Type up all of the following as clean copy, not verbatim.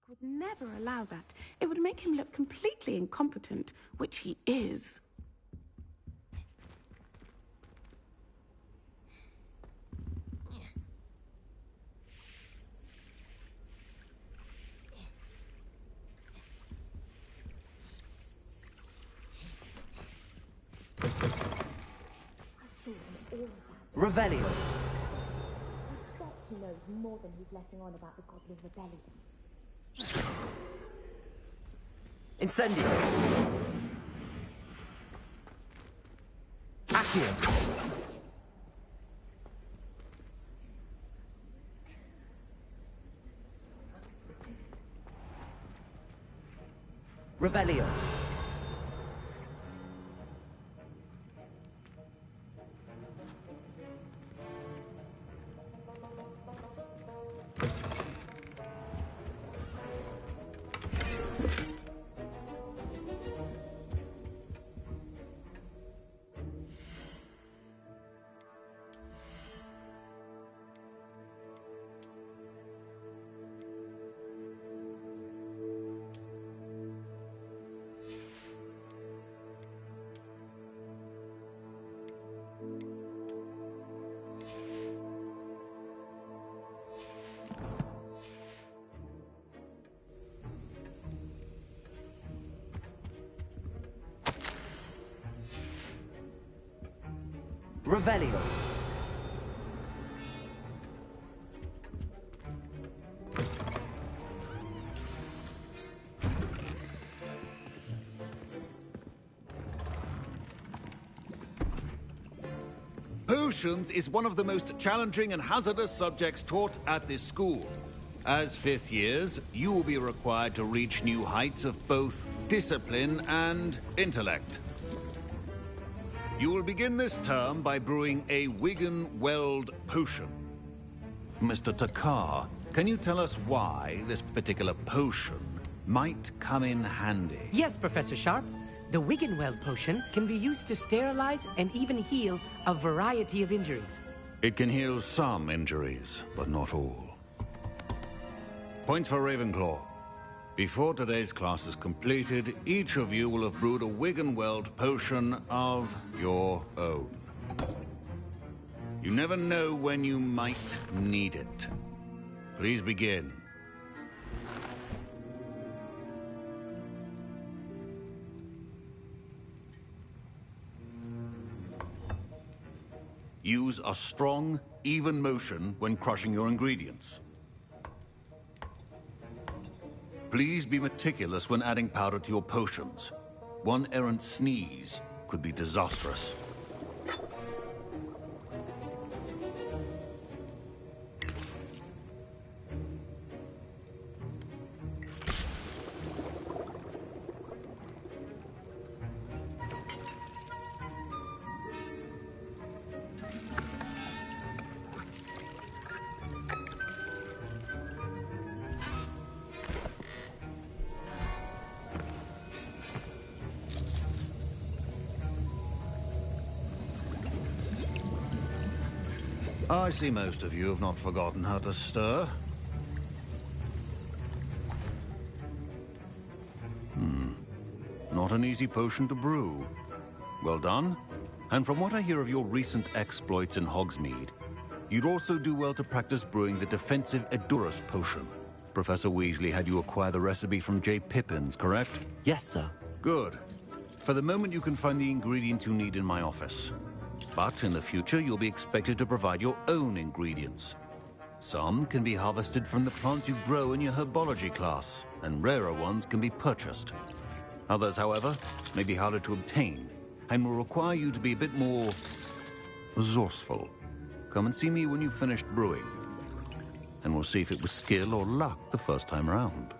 would never allow that. It would make him look completely incompetent, which he is. Revelio. I bet he knows more than he's letting on about the Goblin Rebellion. Incendio. Accio. Revelio. Revelio. Potions is one of the most challenging and hazardous subjects taught at this school. As fifth years, you will be required to reach new heights of both discipline and intellect. You will begin this term by brewing a Wiggenweld potion. Mr. Takar, can you tell us why this particular potion might come in handy? Yes, Professor Sharp. The Wiggenweld potion can be used to sterilize and even heal a variety of injuries. It can heal some injuries, but not all. Points for Ravenclaw. Before today's class is completed, each of you will have brewed a Wiggenweld potion of your own. You never know when you might need it. Please begin. Use a strong, even motion when crushing your ingredients. Please be meticulous when adding powder to your potions. One errant sneeze could be disastrous. I see most of you have not forgotten how to stir. Not an easy potion to brew. Well done. And from what I hear of your recent exploits in Hogsmeade, you'd also do well to practice brewing the defensive Edurus potion. Professor Weasley had you acquire the recipe from J. Pippins, correct? Yes, sir. Good. For the moment, you can find the ingredients you need in my office. But in the future, you'll be expected to provide your own ingredients. Some can be harvested from the plants you grow in your herbology class, and rarer ones can be purchased. Others, however, may be harder to obtain, and will require you to be a bit more resourceful. Come and see me when you've finished brewing, and we'll see if it was skill or luck the first time around.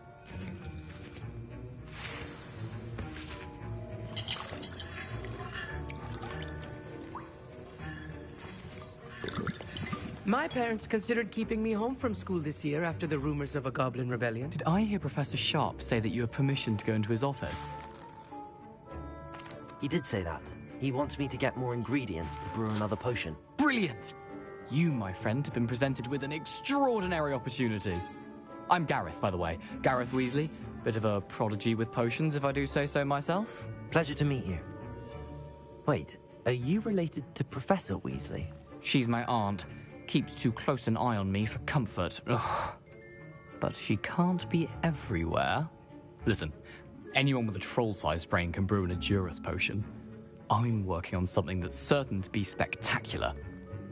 My parents considered keeping me home from school this year after the rumors of a Goblin Rebellion. Did I hear Professor Sharp say that you have permission to go into his office? He did say that. He wants me to get more ingredients to brew another potion. Brilliant! You, my friend, have been presented with an extraordinary opportunity. I'm Gareth, by the way. Gareth Weasley. Bit of a prodigy with potions, if I do say so myself. Pleasure to meet you. Wait, are you related to Professor Weasley? She's my aunt. Keeps too close an eye on me for comfort. Ugh. But she can't be everywhere. Listen, anyone with a troll-sized brain can brew an Adurus potion. I'm working on something that's certain to be spectacular.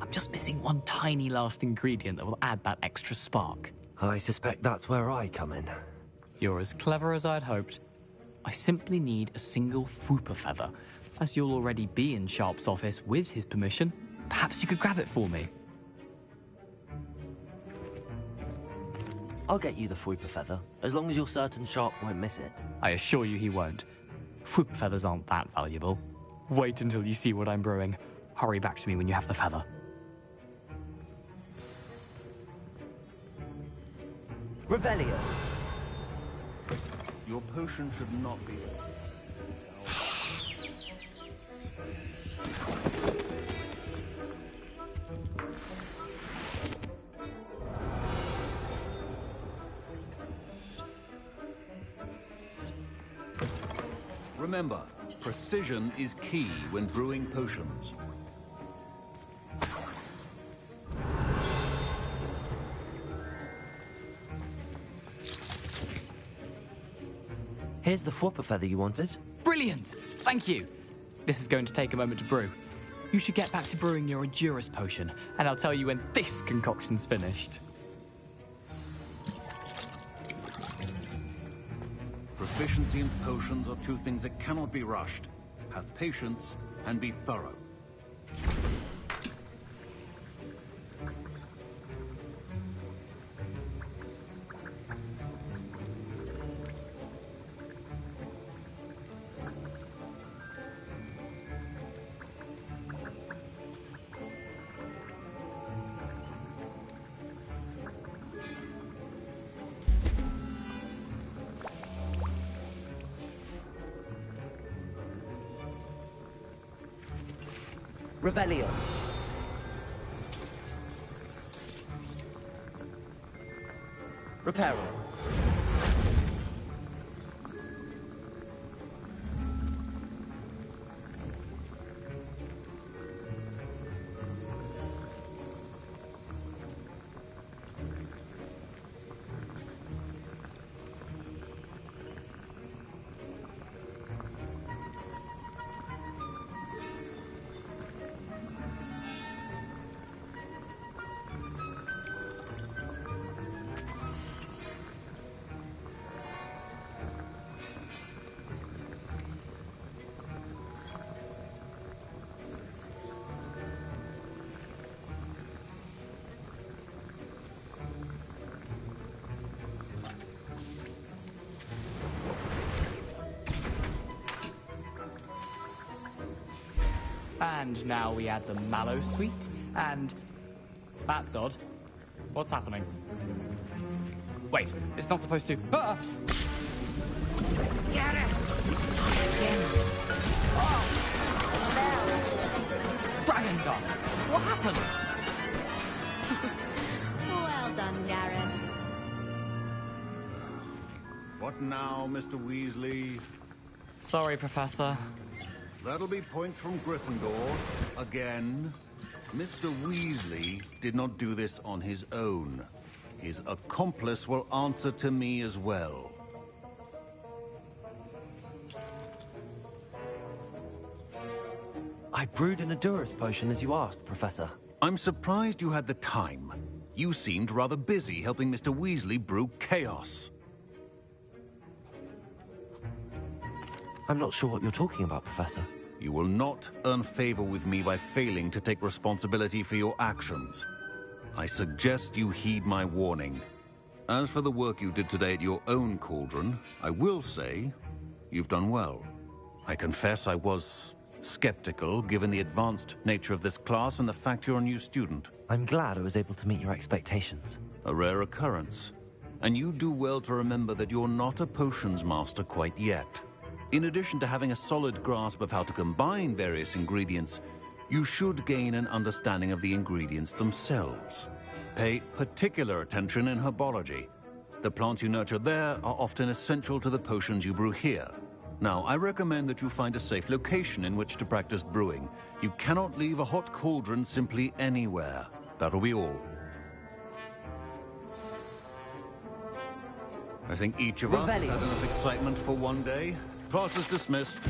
I'm just missing one tiny last ingredient that will add that extra spark. I suspect that's where I come in. You're as clever as I'd hoped. I simply need a single Fwooper feather. As you'll already be in Sharp's office with his permission, perhaps you could grab it for me. I'll get you the Fwooper feather, as long as you're certain Sharp won't miss it. I assure you he won't. Fwooper feathers aren't that valuable. Wait until you see what I'm brewing. Hurry back to me when you have the feather. Revelio. Your potion should not be... Remember, precision is key when brewing potions. Here's the Fwooper feather you wanted. Brilliant! Thank you! This is going to take a moment to brew. You should get back to brewing your Adurus potion, and I'll tell you when this concoction's finished. Proficiency in potions are two things that cannot be rushed. Have patience and be thorough. Revelio. Reparo. And now we add the mallow sweet, and... That's odd. What's happening? Wait, it's not supposed to... Ah! Get it! Oh! Dragon Dog! What happened? Well done, Gareth. What now, Mr. Weasley? Sorry, Professor. That'll be points from Gryffindor. Again. Mr. Weasley did not do this on his own. His accomplice will answer to me as well. I brewed an Adurus potion as you asked, Professor. I'm surprised you had the time. You seemed rather busy helping Mr. Weasley brew chaos. I'm not sure what you're talking about, Professor. You will not earn favor with me by failing to take responsibility for your actions. I suggest you heed my warning. As for the work you did today at your own cauldron, I will say you've done well. I confess I was skeptical, given the advanced nature of this class and the fact you're a new student. I'm glad I was able to meet your expectations. A rare occurrence. And you do well to remember that you're not a potions master quite yet. In addition to having a solid grasp of how to combine various ingredients, you should gain an understanding of the ingredients themselves. Pay particular attention in herbology. The plants you nurture there are often essential to the potions you brew here. Now, I recommend that you find a safe location in which to practice brewing. You cannot leave a hot cauldron simply anywhere. That'll be all. I think each of us has had enough excitement for one day. Class is dismissed.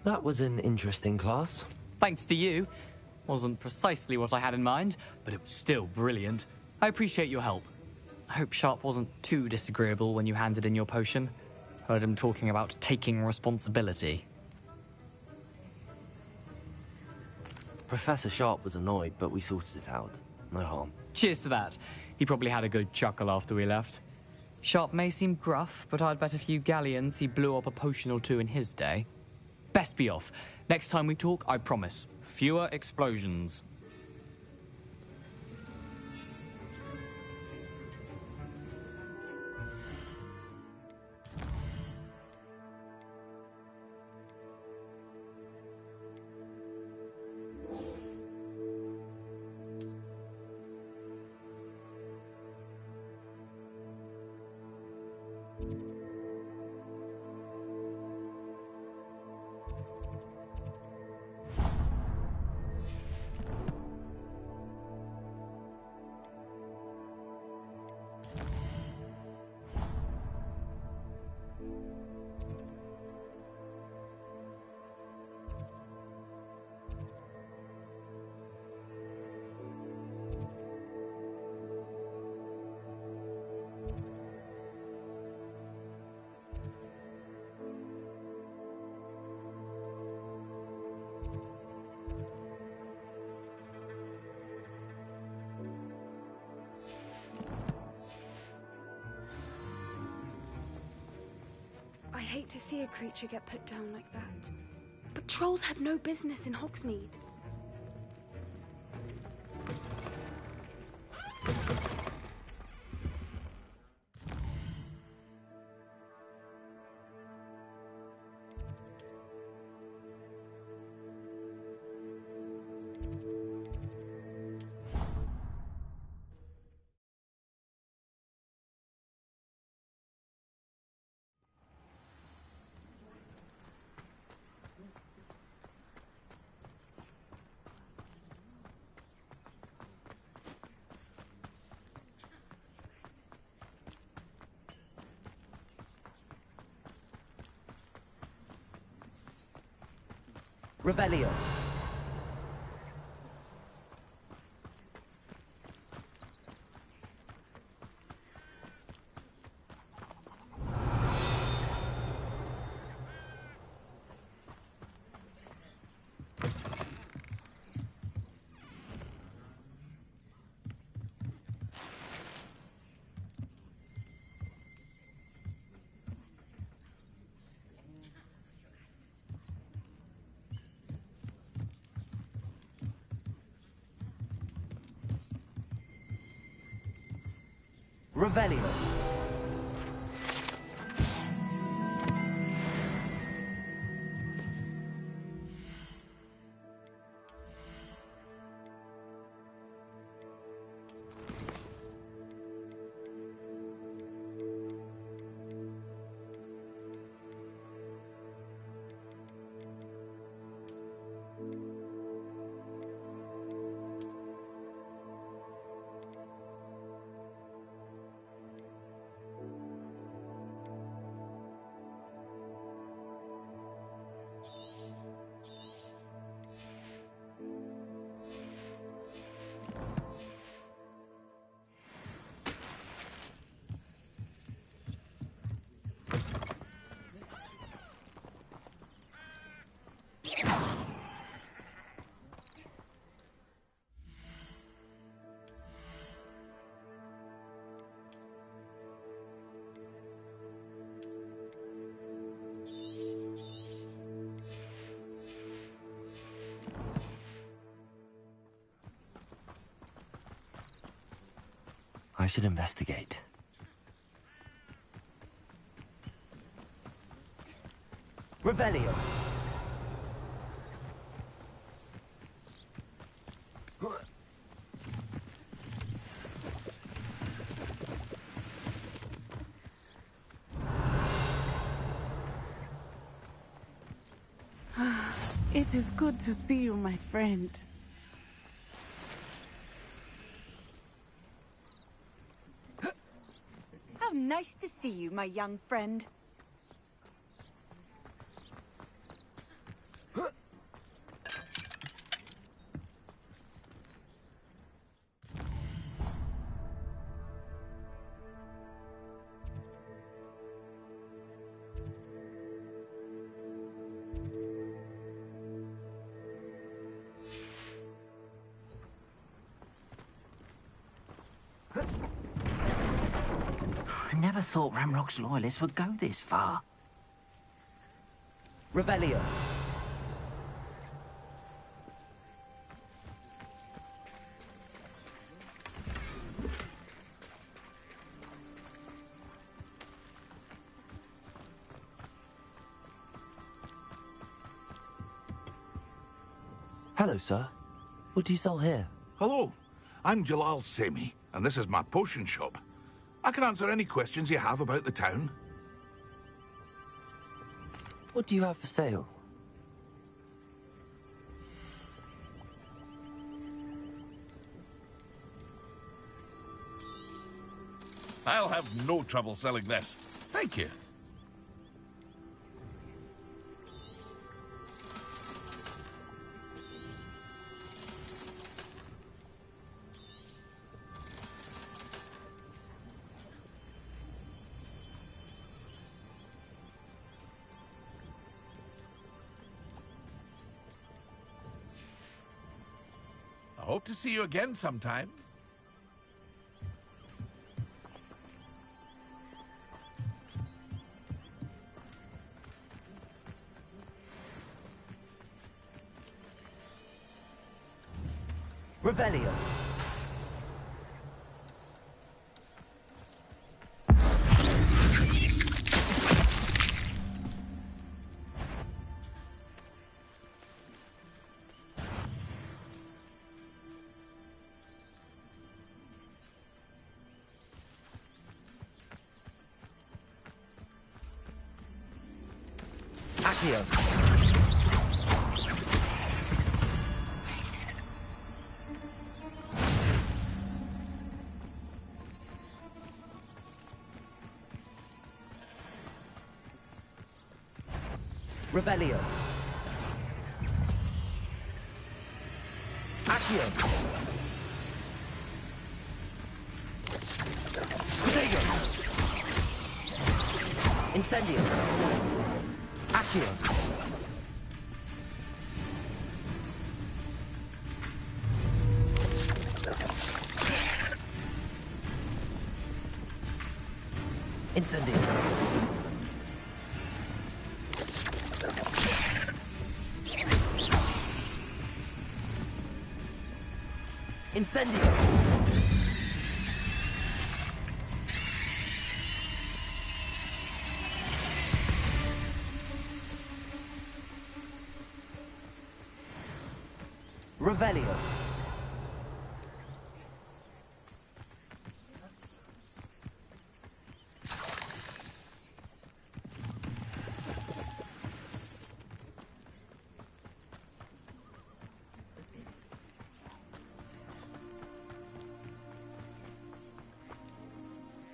That was an interesting class. Thanks to you. Wasn't precisely what I had in mind, but it was still brilliant. I appreciate your help. I hope Sharp wasn't too disagreeable when you handed in your potion. Heard him talking about taking responsibility. Professor Sharp was annoyed, but we sorted it out. No harm. Cheers to that. He probably had a good chuckle after we left. Sharp may seem gruff, but I'd bet a few galleons he blew up a potion or two in his day. Best be off. Next time we talk, I promise, fewer explosions. I hate to see a creature get put down like that. But trolls have no business in Hogsmeade. Revelio. Revelio. I should investigate. Revelio. It is good to see you, my friend. How nice to see you, my young friend. I never thought Ramrock's loyalists would go this far. Revelio. Hello, sir. What do you sell here? Hello, I'm Jalal Semi, and this is my potion shop. I can answer any questions you have about the town. What do you have for sale? I'll have no trouble selling this. Thank you. I hope to see you again sometime. Revelio. Accio. Revelio. Accio. Protego. Incendio. Accio. Incendio. Incendio. Revelio.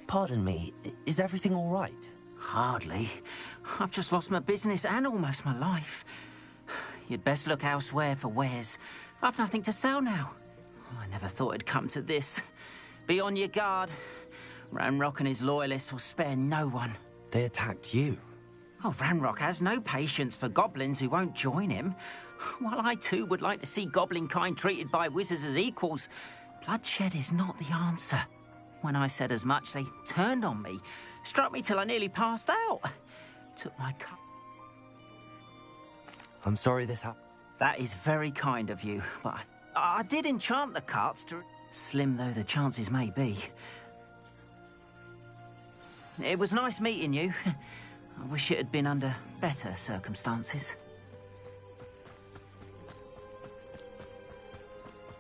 Pardon me, is everything all right? Hardly. I've just lost my business and almost my life. You'd best look elsewhere for wares. I've nothing to sell now. I never thought it'd come to this. Be on your guard. Ranrock and his loyalists will spare no one. They attacked you. Oh, Ranrock has no patience for goblins who won't join him. While I too would like to see goblin kind treated by wizards as equals, bloodshed is not the answer. When I said as much, they turned on me, struck me till I nearly passed out. Took my cup. I'm sorry this happened. That is very kind of you, but I did enchant the carts to... Slim though the chances may be, It was nice meeting you. I wish it had been under better circumstances.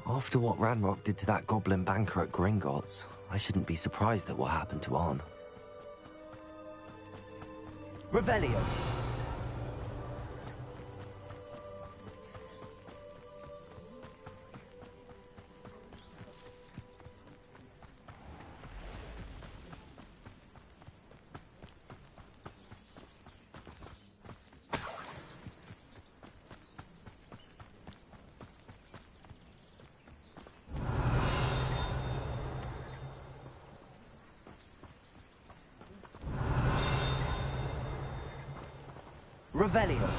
After what Ranrock did to that goblin banker at Gringotts, I shouldn't be surprised at what happened to Arn. Revelio. Revelio.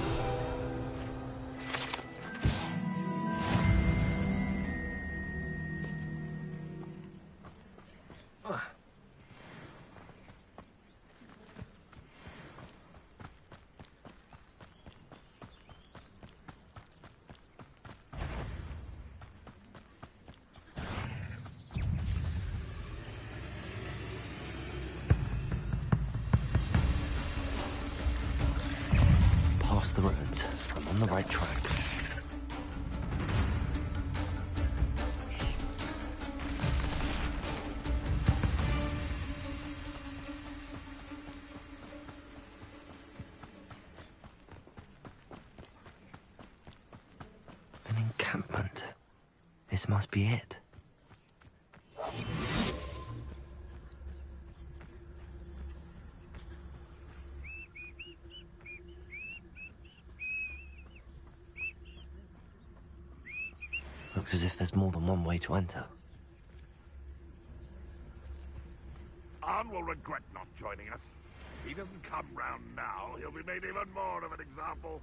The ruins. I'm on the right track. An encampment. This must be it. Looks as if there's more than one way to enter. Arn will regret not joining us. If he doesn't come round now, he'll be made even more of an example.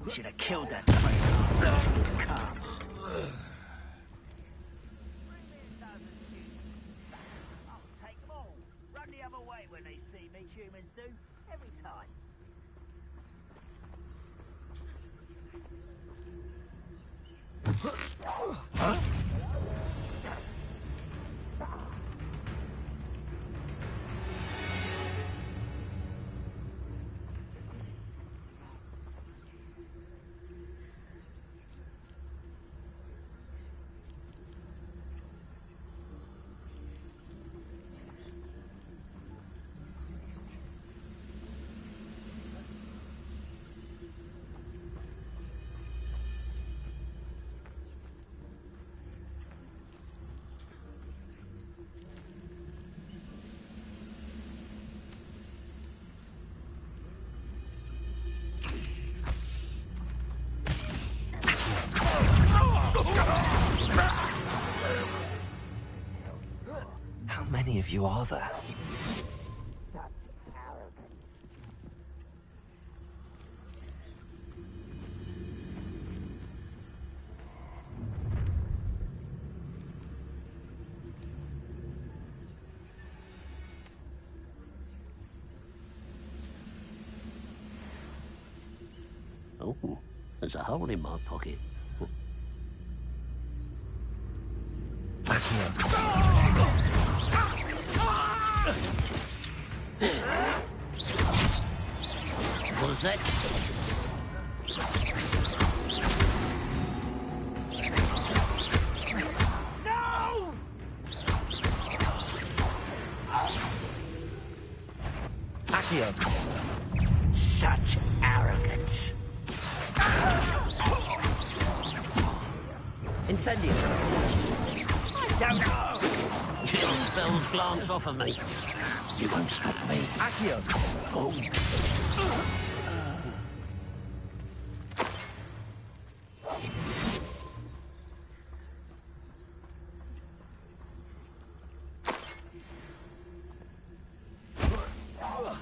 We should have killed that traitor to his cards. Take them all. Run the other way when they see me, humans do. Every time. Huh? How many of you are there? Oh, there's a hole in my pocket. What was that? No! Accio. Such arrogance. Incendio. I don't know. Kill Bell's glance off of me. You won't stop me. Accio. Oh.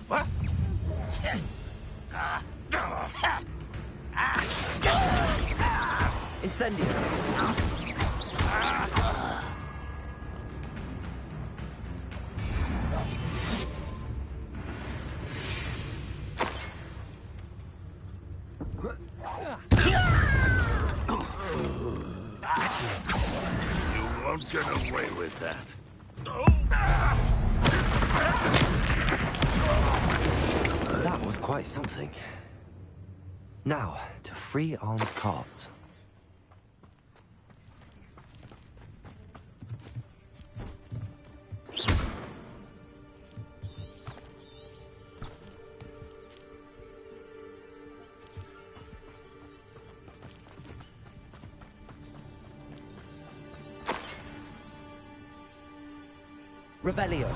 What? Incendio. You won't get away with that. Oh. That was quite something. Now, to free Arn's carts. Revelio.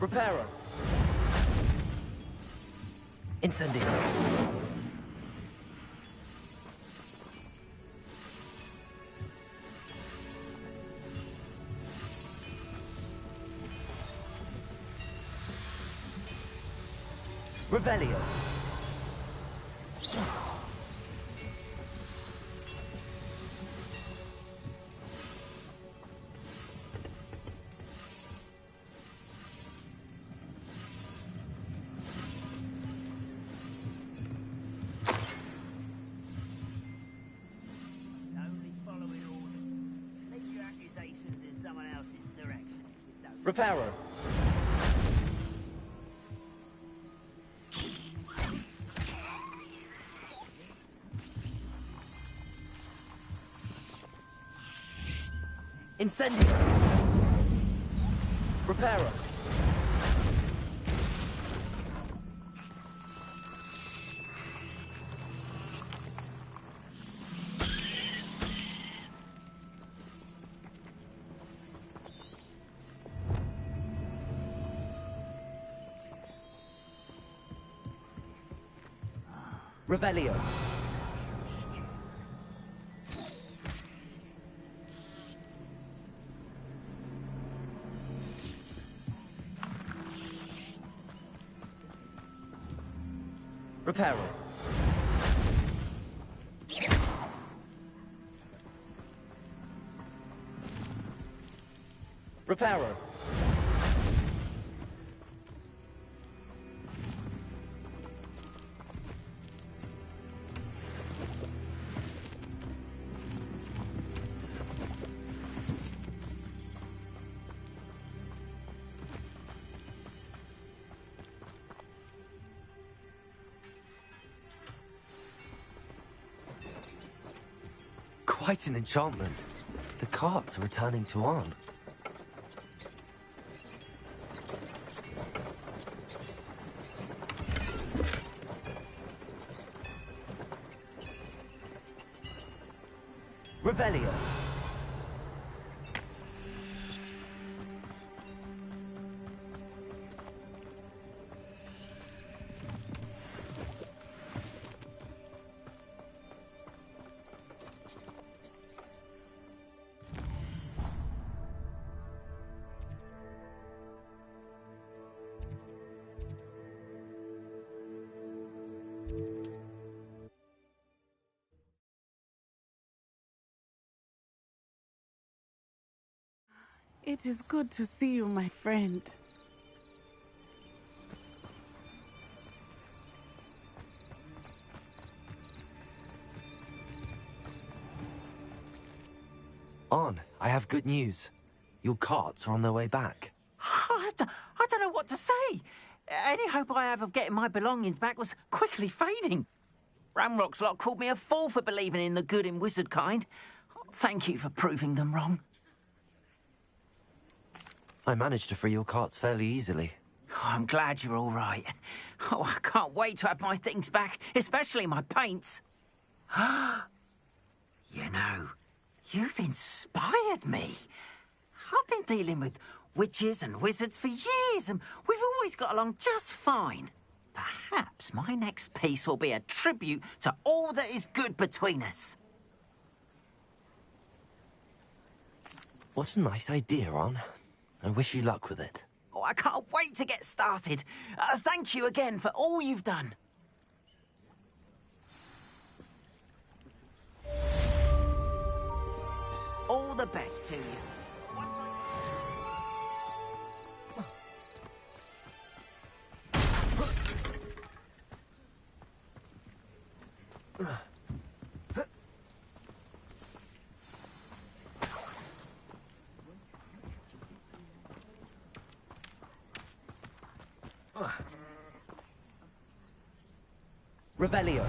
Reparo. Incendio. Revelio. Only following orders. Leave your accusations in someone else's direction. Reparo. Incendio. Reparo. Revelio. Reparo. Reparo. Quite an enchantment. The carts are returning to Arn. Revelio. It is good to see you, my friend. Arn, I have good news. Your carts are on their way back. I don't know what to say. Any hope I have of getting my belongings back was quickly fading. Ramrock's lot called me a fool for believing in the good in wizard kind. Thank you for proving them wrong. I managed to free your carts fairly easily. Oh, I'm glad you're all right. Oh, I can't wait to have my things back, especially my paints. You know, you've inspired me. I've been dealing with witches and wizards for years, and we've always got along just fine. Perhaps my next piece will be a tribute to all that is good between us. What a nice idea, Arn. I wish you luck with it. Oh, I can't wait to get started. Thank you again for all you've done. All the best to you. Revelio.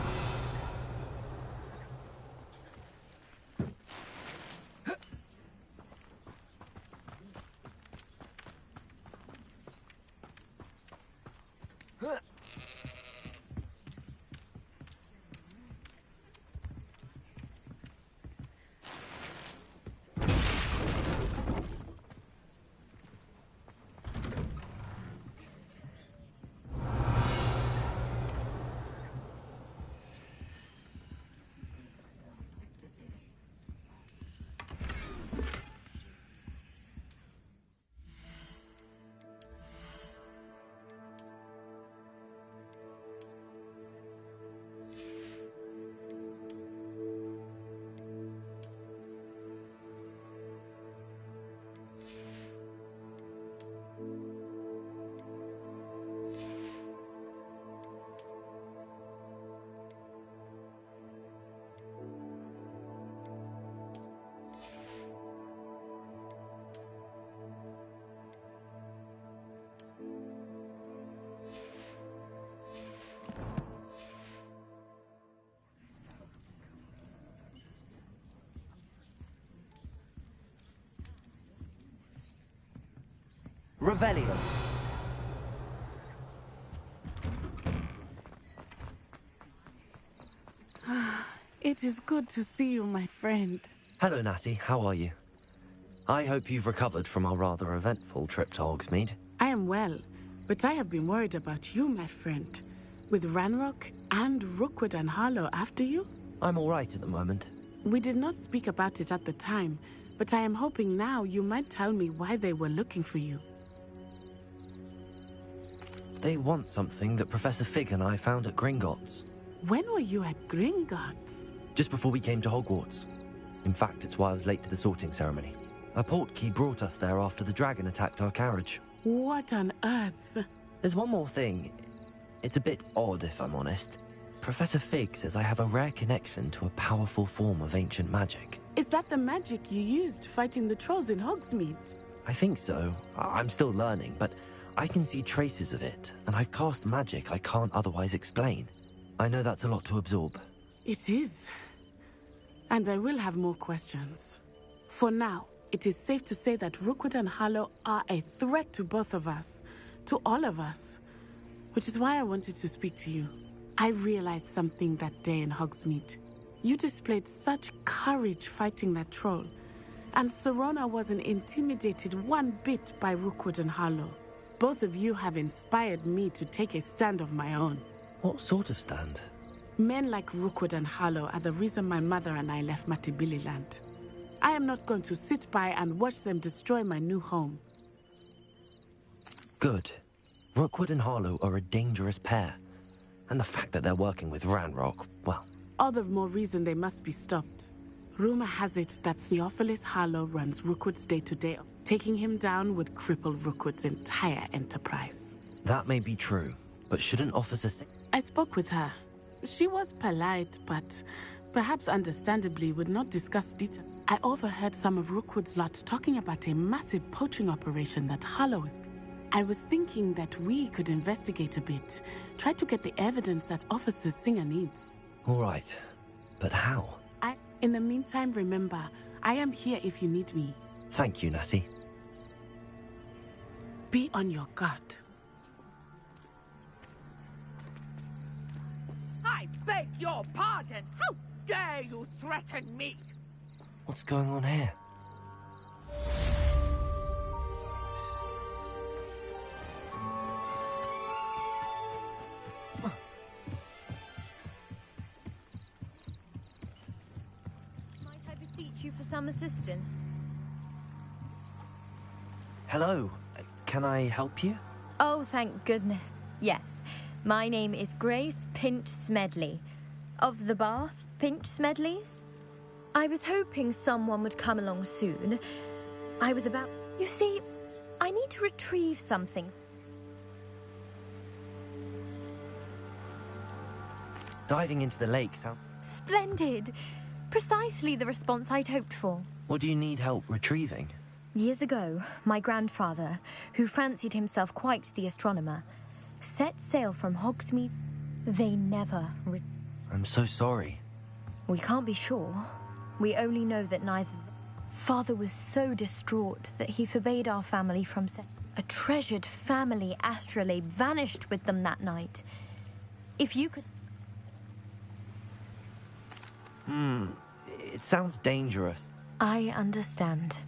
Revelio. It is good to see you, my friend. Hello, Natty. How are you? I hope you've recovered from our rather eventful trip to Hogsmeade. I am well, but I have been worried about you, my friend. With Ranrock and Rookwood and Harlow after you? I'm all right at the moment. We did not speak about it at the time, but I am hoping now you might tell me why they were looking for you. They want something that Professor Fig and I found at Gringotts. When were you at Gringotts? Just before we came to Hogwarts. In fact, it's why I was late to the sorting ceremony. A portkey brought us there after the dragon attacked our carriage. What on earth? There's one more thing. It's a bit odd, if I'm honest. Professor Fig says I have a rare connection to a powerful form of ancient magic. Is that the magic you used fighting the trolls in Hogsmeade? I think so. I'm still learning, but I can see traces of it, and I've cast magic I can't otherwise explain. I know that's a lot to absorb. It is. And I will have more questions. For now, it is safe to say that Rookwood and Harlow are a threat to both of us, to all of us. Which is why I wanted to speak to you. I realized something that day in Hogsmeade. You displayed such courage fighting that troll, and Serona wasn't intimidated one bit by Rookwood and Harlow. Both of you have inspired me to take a stand of my own. What sort of stand? Men like Rookwood and Harlow are the reason my mother and I left Matibililand. I am not going to sit by and watch them destroy my new home. Good. Rookwood and Harlow are a dangerous pair. And the fact that they're working with Ranrock, well... All the more reason they must be stopped. Rumor has it that Theophilus Harlow runs Rookwood's day-to-day. Taking him down would cripple Rookwood's entire enterprise. That may be true, but shouldn't Officer... I spoke with her. She was polite, but perhaps understandably would not discuss detail. I overheard some of Rookwood's lot talking about a massive poaching operation that Harlow is... I was thinking that we could investigate a bit. Try to get the evidence that Officer Singer needs. All right. But how? In the meantime, remember, I am here if you need me. Thank you, Natty. Be on your guard. I beg your pardon! How dare you threaten me? What's going on here? Might I beseech you for some assistance? Hello. Can I help you? Oh, thank goodness. Yes. My name is Grace Pinch Smedley. Of the Bath Pinch Smedleys? I was hoping someone would come along soon. I was about... You see, I need to retrieve something. Diving into the lake sounds... Splendid! Precisely the response I'd hoped for. What do you need help retrieving? Years ago, my grandfather, who fancied himself quite the astronomer, set sail from Hogsmeade, they never I'm so sorry. We can't be sure. We only know that neither... Father was so distraught that he forbade our family from a treasured family astrolabe vanished with them that night. If you could... It sounds dangerous. I understand.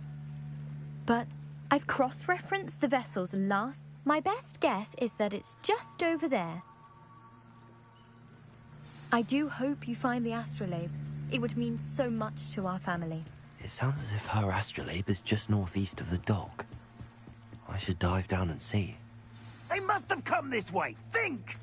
But I've cross-referenced the vessel's last... My best guess is that it's just over there. I do hope you find the astrolabe. It would mean so much to our family. It sounds as if her astrolabe is just northeast of the dock. I should dive down and see. They must have come this way. Think!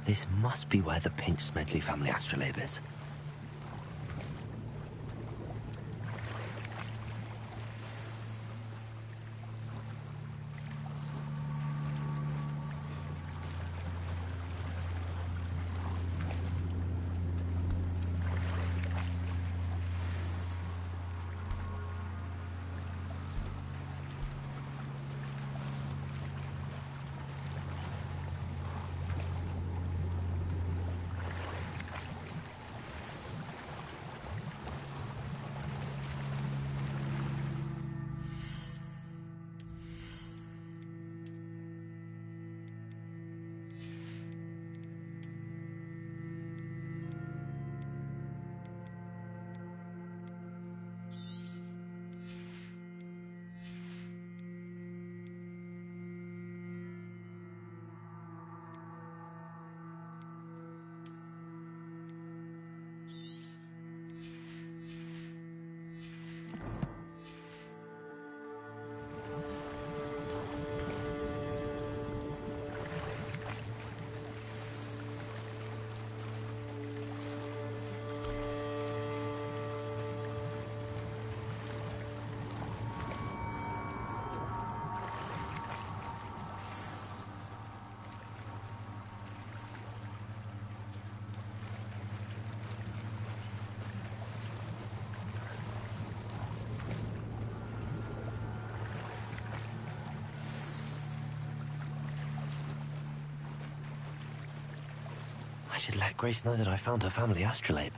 This must be where the Pinch Smedley family astrolabe is. I should let Grace know that I found her family astrolabe.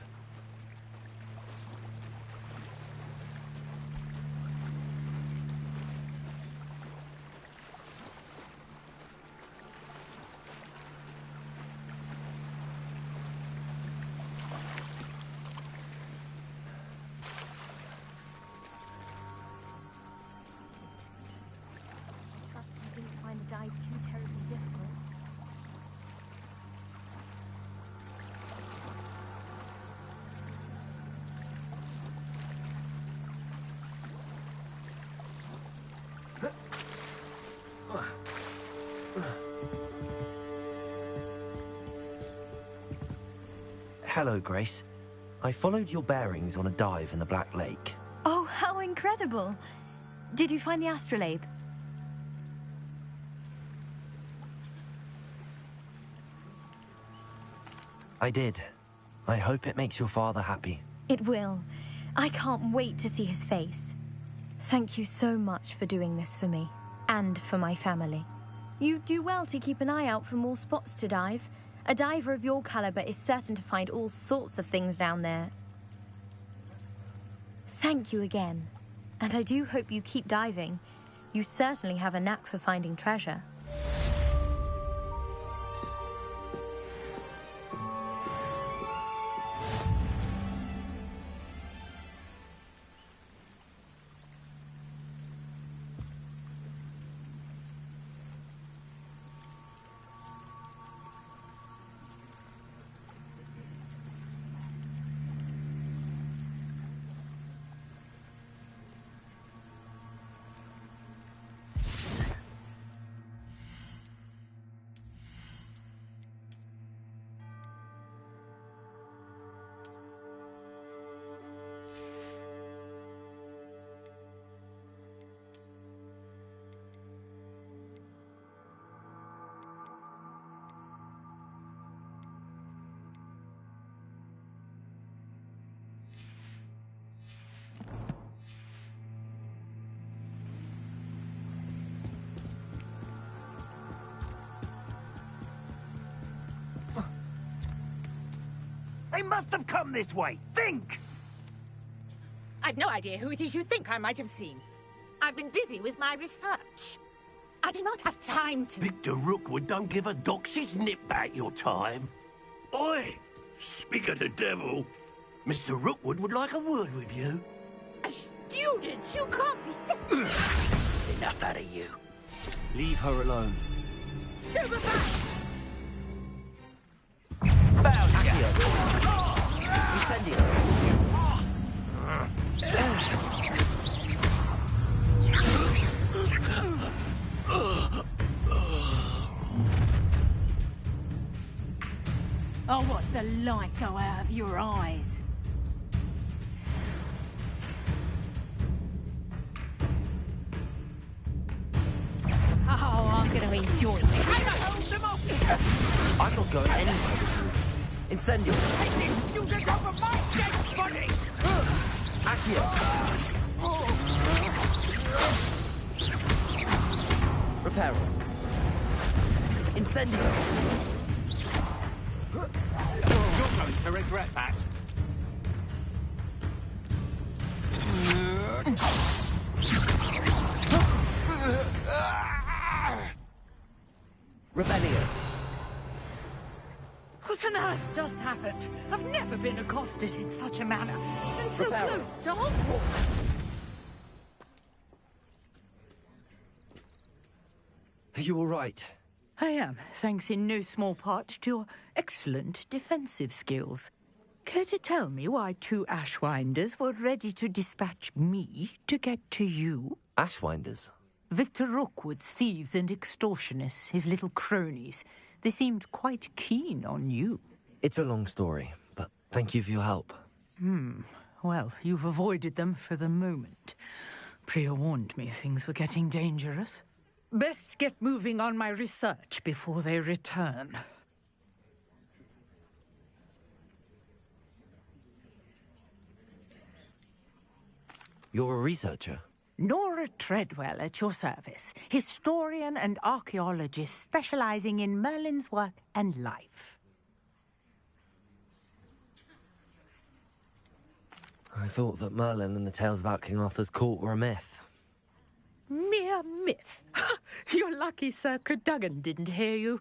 Trust you didn't find the dive too terribly difficult. Hello, Grace. I followed your bearings on a dive in the Black Lake. Oh, how incredible! Did you find the astrolabe? I did. I hope it makes your father happy. It will. I can't wait to see his face. Thank you so much for doing this for me, and for my family. You do well to keep an eye out for more spots to dive. A diver of your caliber is certain to find all sorts of things down there. Thank you again. And I do hope you keep diving. You certainly have a knack for finding treasure. They must have come this way. Think! I've no idea who it is you think I might have seen. I've been busy with my research. I do not have time to... Victor Rookwood don't give a doxy's nip back your time. Oi! Speak of the devil. Mr. Rookwood would like a word with you. A student? You can't be sick. Enough out of you. Leave her alone. Stupefy! Oh, what's the light go out of your eyes? Oh, I'm gonna enjoy this. I'm not going anywhere with you. Incendio! Take these students off of my dead body! Accio! Reparo. Incendio! You're going to regret that. Rebellion. What on earth just happened? I've never been accosted in such a manner, even so Reparo. close to Hogwarts. Are you all right? I am, thanks in no small part to your excellent defensive skills. Care to tell me why 2 Ashwinders were ready to dispatch me to get to you? Ashwinders? Victor Rookwood's thieves and extortionists, his little cronies. They seemed quite keen on you. It's a long story, but thank you for your help. Well, you've avoided them for the moment. Priya warned me things were getting dangerous. Best get moving on my research before they return. You're a researcher? Nora Treadwell at your service, historian and archaeologist specializing in Merlin's work and life. I thought that Merlin and the tales about King Arthur's court were a myth. Mere myth. You're lucky Sir Cadogan didn't hear you.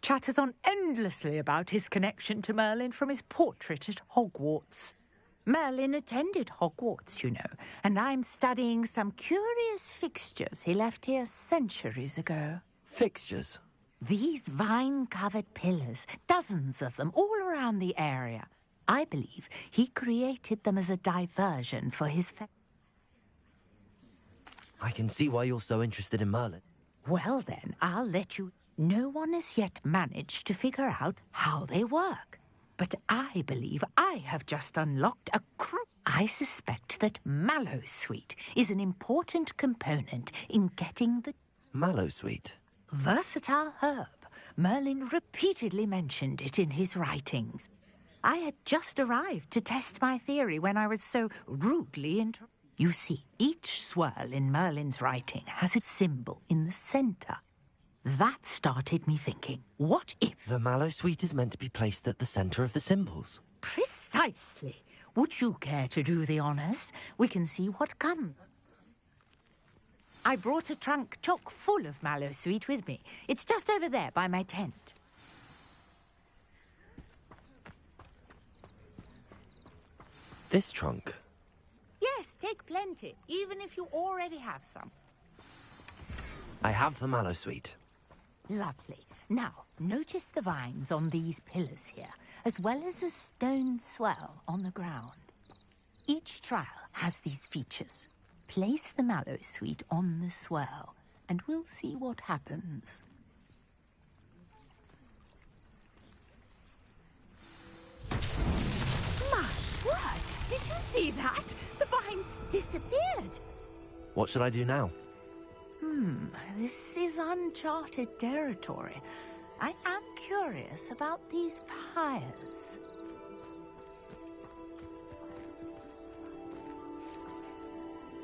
Chatters on endlessly about his connection to Merlin from his portrait at Hogwarts. Merlin attended Hogwarts, you know, and I'm studying some curious fixtures he left here centuries ago. Fixtures? These vine-covered pillars, dozens of them all around the area. I believe he created them as a diversion for his... I can see why you're so interested in Merlin. Well then, I'll let you... No one has yet managed to figure out how they work. But I believe I have just unlocked a I suspect that Mallowsweet is an important component in getting the... Mallowsweet? Versatile herb. Merlin repeatedly mentioned it in his writings. I had just arrived to test my theory when I was so rudely interrupted. You see, each swirl in Merlin's writing has its symbol in the center. That started me thinking, what if... The Mallowsweet is meant to be placed at the center of the symbols. Precisely. Would you care to do the honors? We can see what comes. I brought a trunk chock full of Mallowsweet with me. It's just over there by my tent. This trunk? Yes, take plenty, even if you already have some. I have the Mallowsweet. Lovely. Now, notice the vines on these pillars here, as well as a stone swell on the ground. Each trial has these features. Place the Mallowsweet on the swell, and we'll see what happens. My word! Did you see that? The vines disappeared. What should I do now? This is uncharted territory. I am curious about these pyres.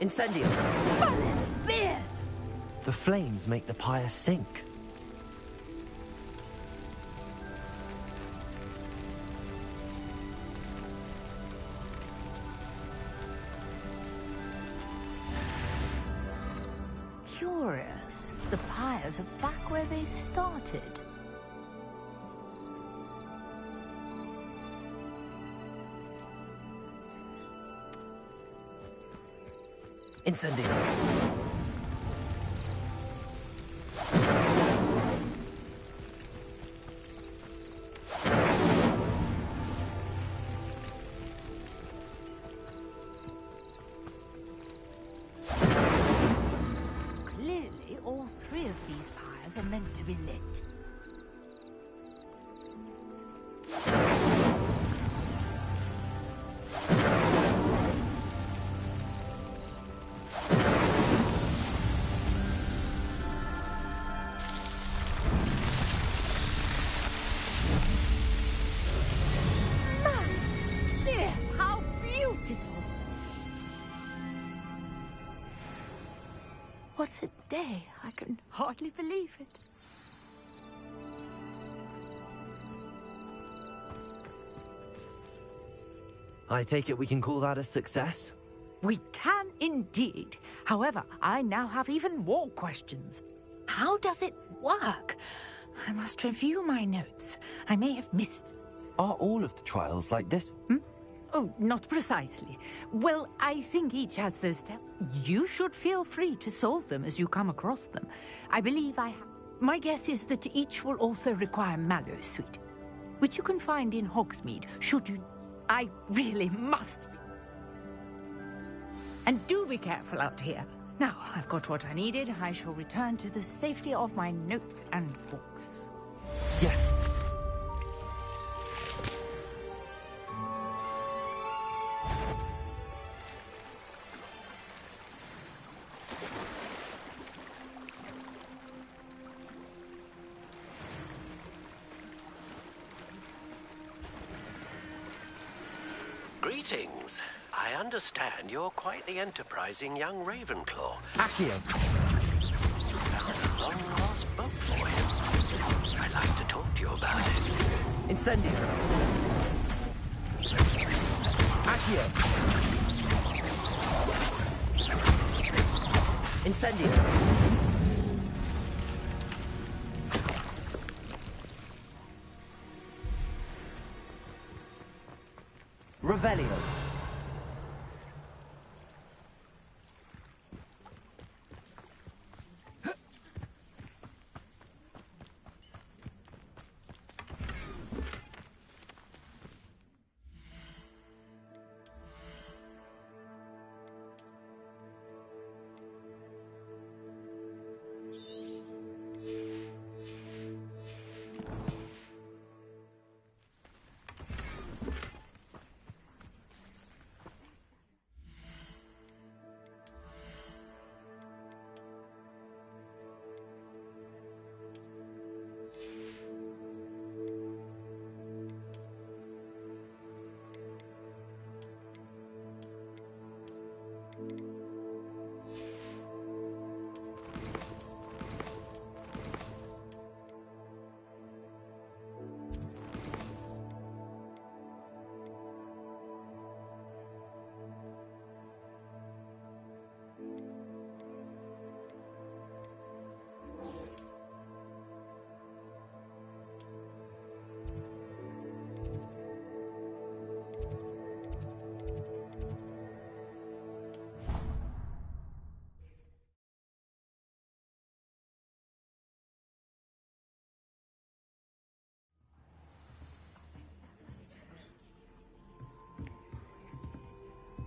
Incendio! Merlin's beard! The flames make the pyre sink. back where they started. Incendio. Clearly, all three of these pyres are meant to be lit. How beautiful! What a day! I can hardly believe it. I take it we can call that a success? We can indeed. However, I now have even more questions. How does it work? I must review my notes. I may have missed... Are all of the trials like this? Oh, not precisely. Well, I think each has those You should feel free to solve them as you come across them. I believe I have... My guess is that each will also require Mallow Sweet, which you can find in Hogsmeade, should you... I really must be. And do be careful out here. Now, I've got what I needed. I shall return to the safety of my notes and books. Yes. Greetings. I understand you're quite the enterprising young Ravenclaw. Accio. Found a long-lost book for you. I'd like to talk to you about it. Incendio. Accio. Incendio. Revelio.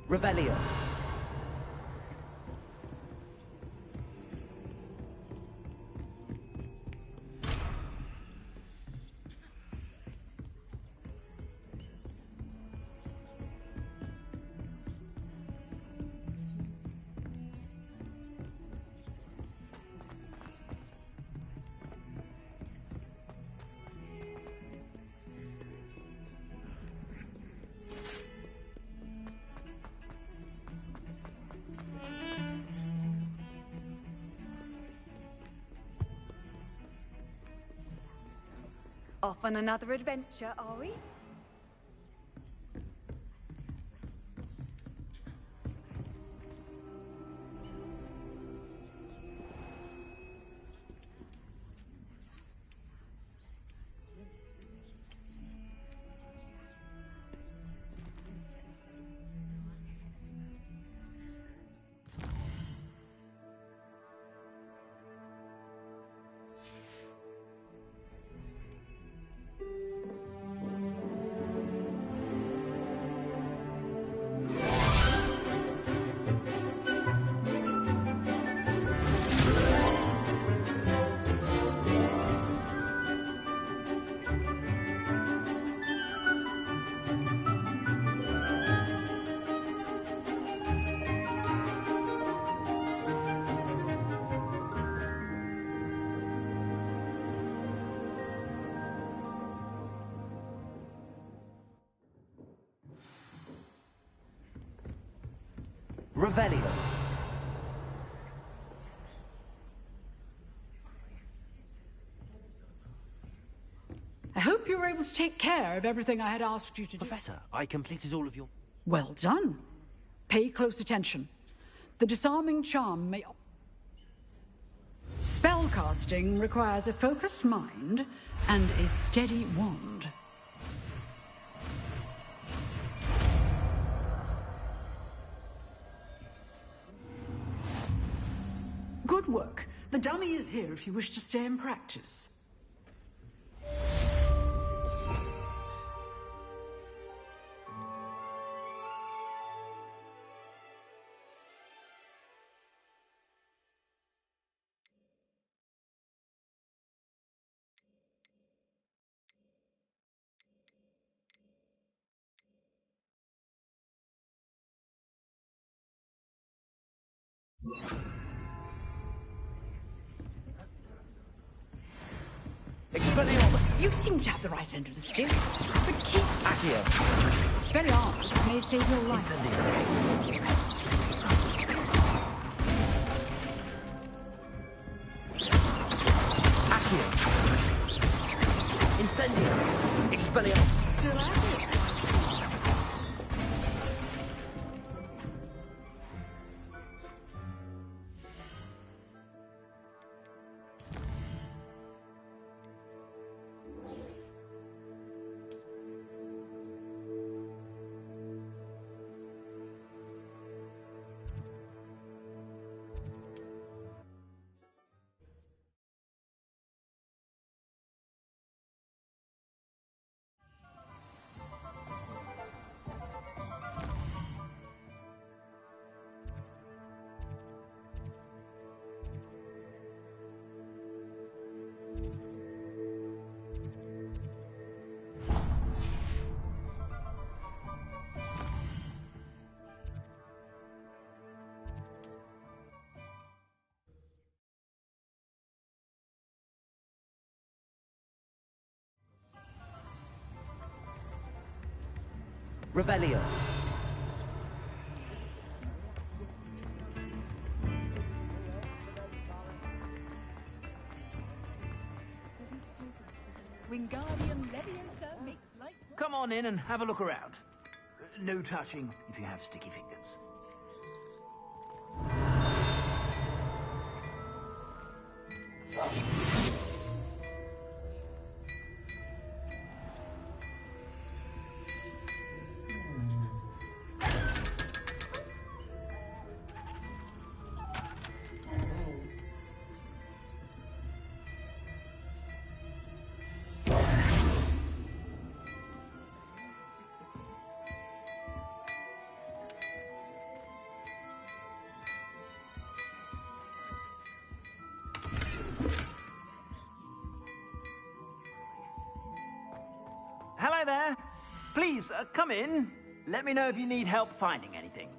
Revelio. Off on another adventure, are we? Revelio. I hope you were able to take care of everything I had asked you to do. Professor, I completed all of your... Well done. Pay close attention. The disarming charm may... Spellcasting requires a focused mind and a steady wand. Good work. The dummy is here if you wish to stay and practice. Expelliarmus! You seem to have the right end of the stick. But keep... Accio. Expelliarmus may save your life. Incendio. Accio. Incendio. Expelliarmus. Still at it. Revelio. Wingardium Leviosa makes light... Come on in and have a look around. No touching if you have sticky fingers. Hello there. Please, come in. Let me know if you need help finding anything.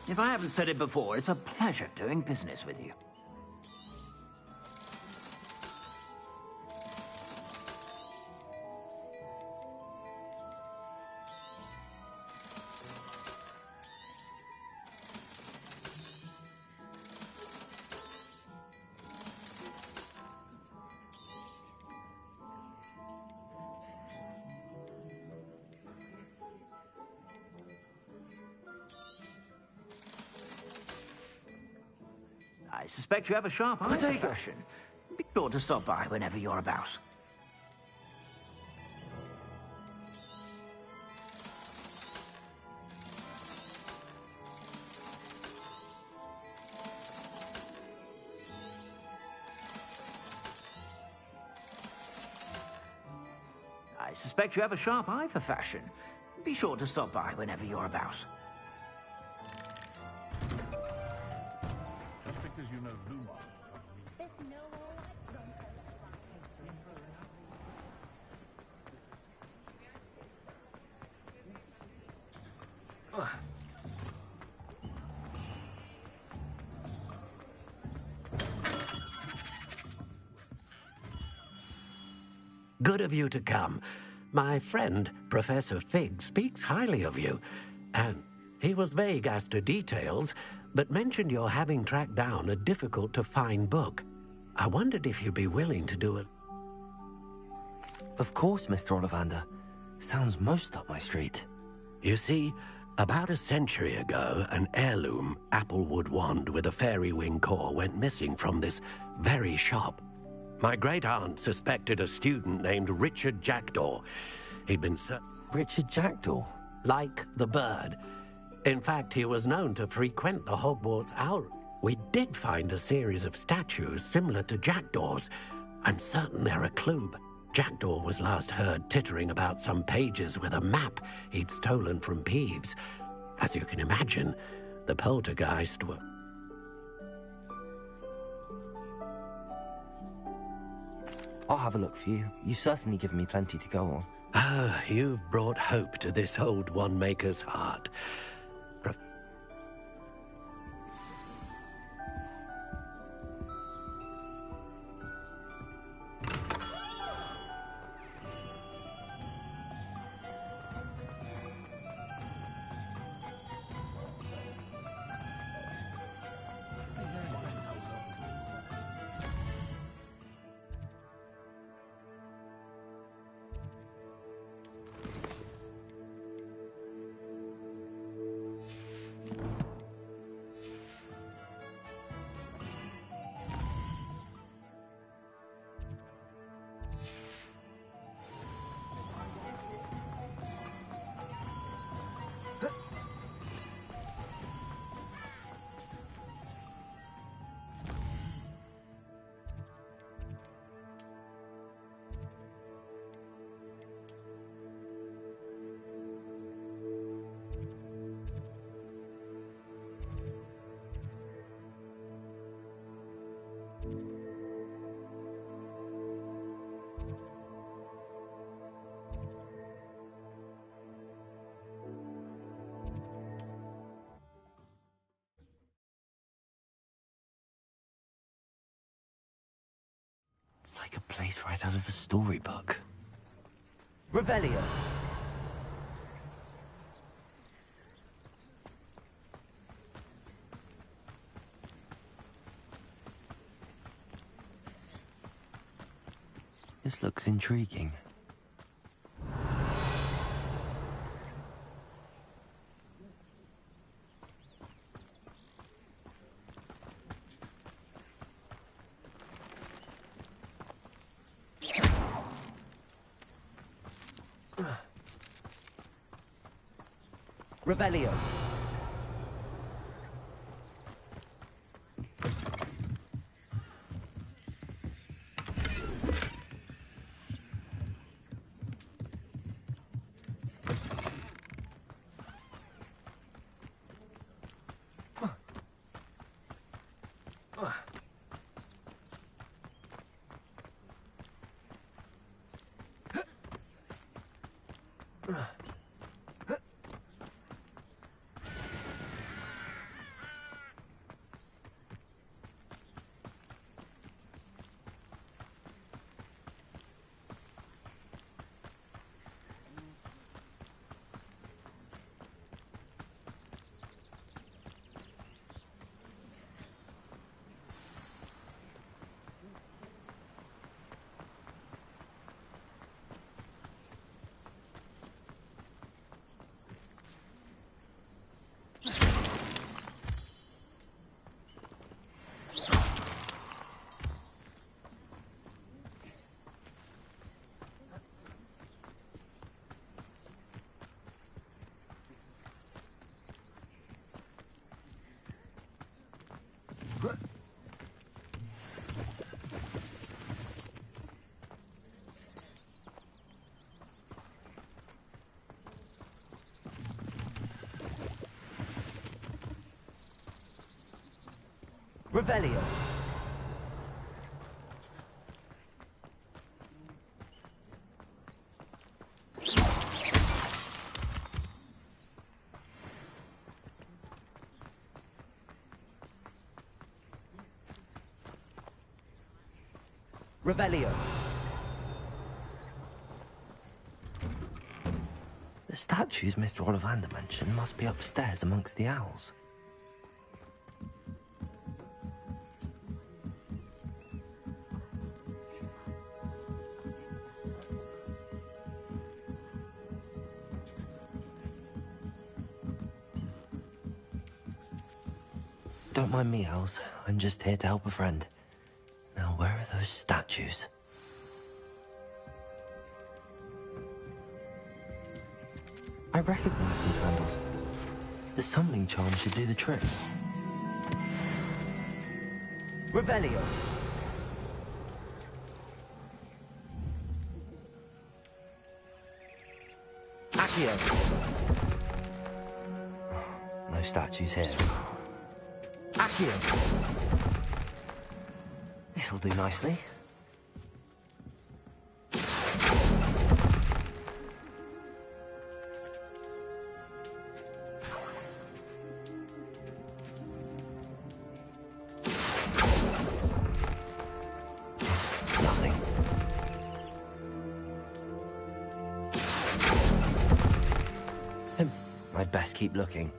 If I haven't said it before, it's a pleasure doing business with you. I suspect you have a sharp eye for fashion. Be sure to stop by whenever you're about. I suspect you have a sharp eye for fashion. Be sure to stop by whenever you're about. Just because you know Lumos. Good of you to come. My friend, Professor Fig, speaks highly of you. And he was vague as to details, but mentioned your having tracked down a difficult-to-find book. I wondered if you'd be willing to do it. Of course, Mr. Ollivander. Sounds most up my street. You see, about a century ago, an heirloom applewood wand with a fairy wing core went missing from this very shop. My great-aunt suspected a student named Richard Jackdaw. He'd been Richard Jackdaw? Like the bird. In fact, he was known to frequent the Hogwarts owl. We did find a series of statues similar to jackdaws. I'm certain they're a clue. Jackdaw was last heard tittering about some pages with a map he'd stolen from Peeves. As you can imagine, the poltergeist were... I'll have a look for you. You've certainly given me plenty to go on. Ah, you've brought hope to this old one-maker's heart. It's like a place right out of a storybook. Revelio. This looks intriguing. Revelio. Revelio. Revelio. The statues Mr. Ollivander mentioned must be upstairs amongst the owls. Don't mind me, owls. I'm just here to help a friend. Now, where are those statues? I recognize these handles. The summoning charm should do the trick. Revelio. Accio. No statues here. Accio. This'll do nicely. Nothing. I'd best keep looking.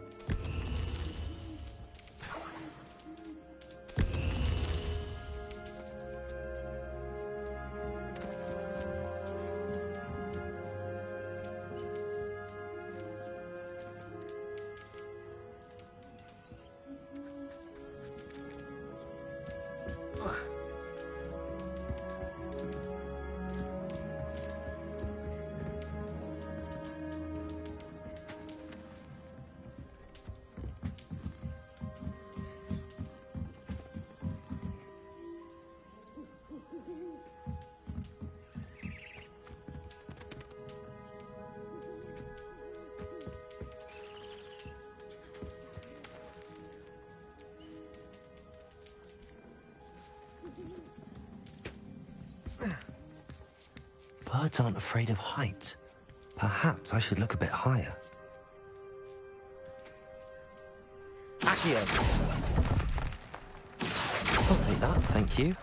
Birds aren't afraid of heights. Perhaps I should look a bit higher. Accio! I'll take that, thank you.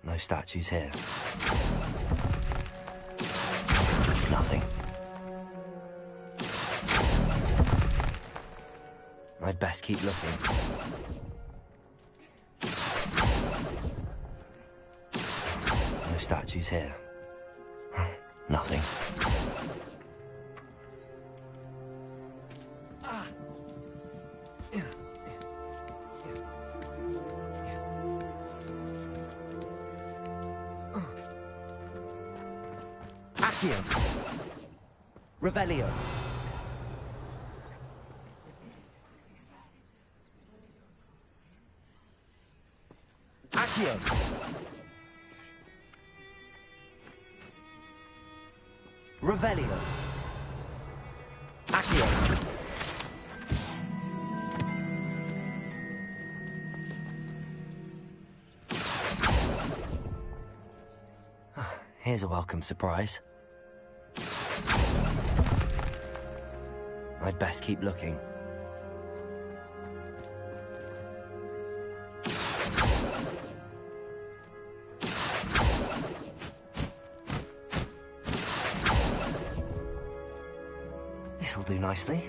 No statues here. Nothing. I'd best keep looking. No statues here. Nothing. Accio. Revelio. Accio. Revelio. Accio. Here's a welcome surprise. I'd best keep looking. This'll do nicely.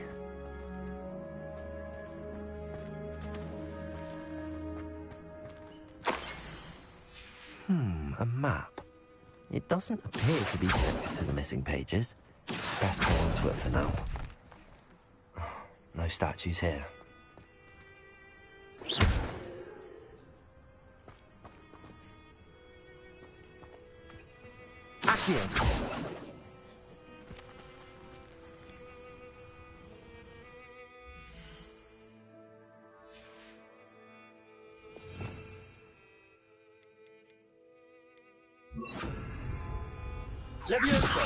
A map. It doesn't appear to be connected to the missing pages. Best hold on to it for now. No statues here. Accio. Levioso.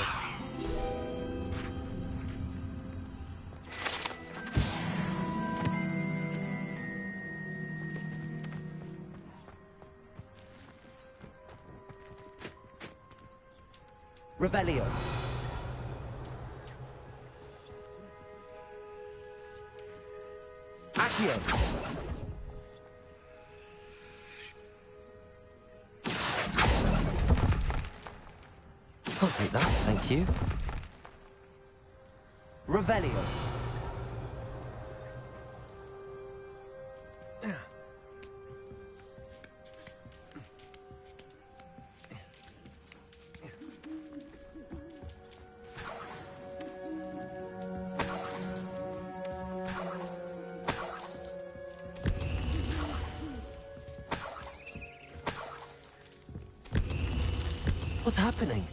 Revelio. Accio. I'll take that, thank you. Revelio. What's happening?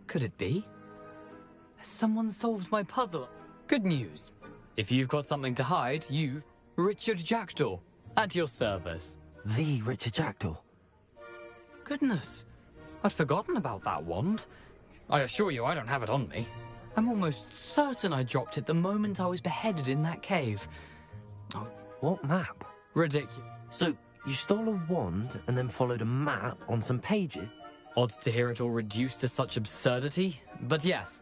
Could it be? Has someone solved my puzzle? Good news. If you've got something to hide, you've Richard Jackdaw at your service. The Richard Jackdaw. Goodness, I'd forgotten about that wand. I assure you I don't have it on me. I'm almost certain I dropped it the moment I was beheaded in that cave. Oh, what map? Ridiculous. So, you stole a wand and then followed a map on some pages? Odd to hear it all reduced to such absurdity, but yes.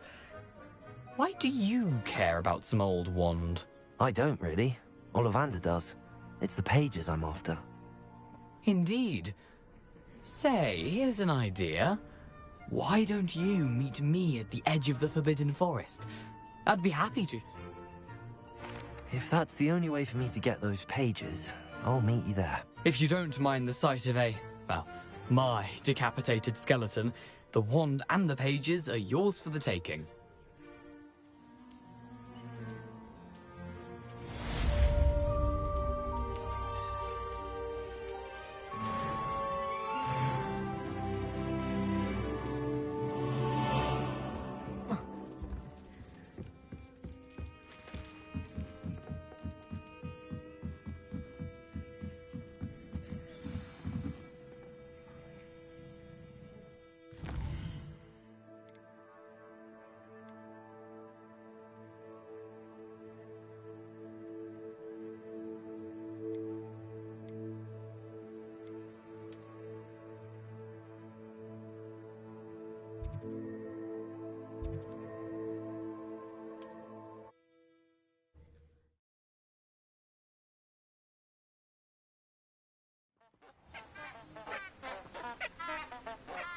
Why do you care about some old wand? I don't, really. Ollivander does. It's the pages I'm after. Indeed. Say, here's an idea. Why don't you meet me at the edge of the Forbidden Forest? I'd be happy to. If that's the only way for me to get those pages, I'll meet you there. If you don't mind the sight of my decapitated skeleton, the wand and the pages are yours for the taking.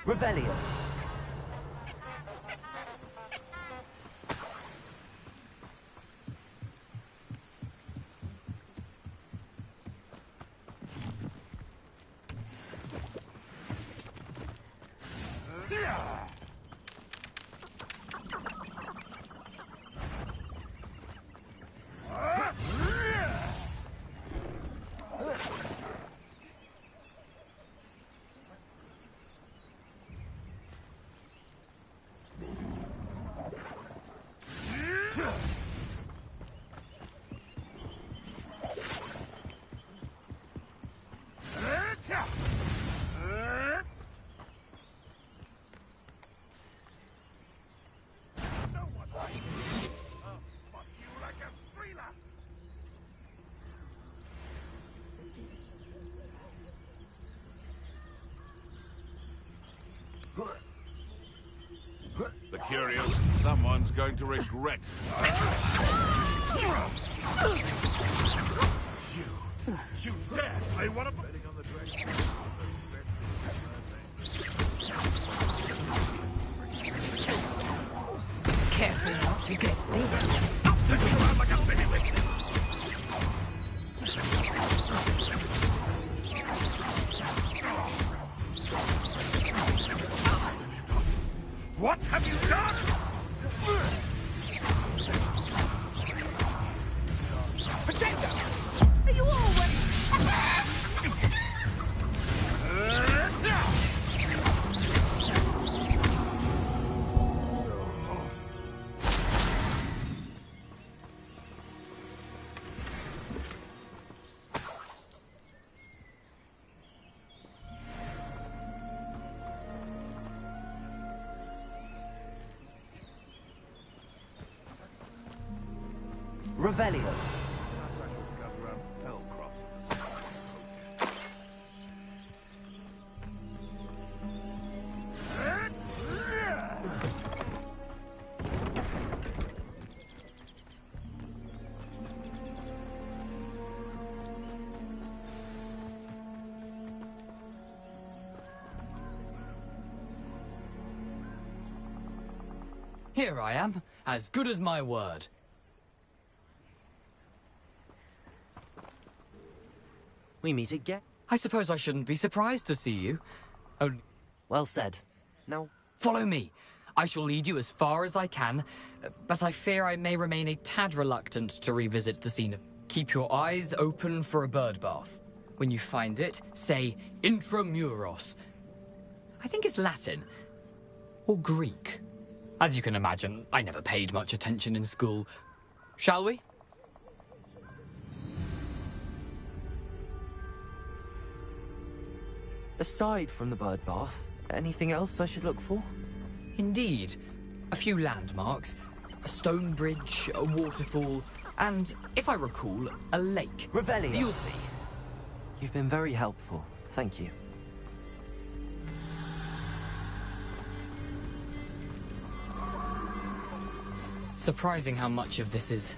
Revelio. The curious, someone's going to regret. You dare slay one of them? Careful not to get big. Stop flipping around like a baby! What have you done? Pretender! Are you all Revelio. Here I am, as good as my word. We meet again. I suppose I shouldn't be surprised to see you. Only... Well said. Now, follow me. I shall lead you as far as I can, but I fear I may remain a tad reluctant to revisit the scene of... Keep your eyes open for a bird bath. When you find it, say intramuros. I think it's Latin. Or Greek. As you can imagine, I never paid much attention in school. Shall we? Aside from the bird bath, anything else I should look for? Indeed. A few landmarks. A stone bridge, a waterfall, and, if I recall, a lake. Revelio. You'll see. You've been very helpful. Thank you. Surprising how much of this is,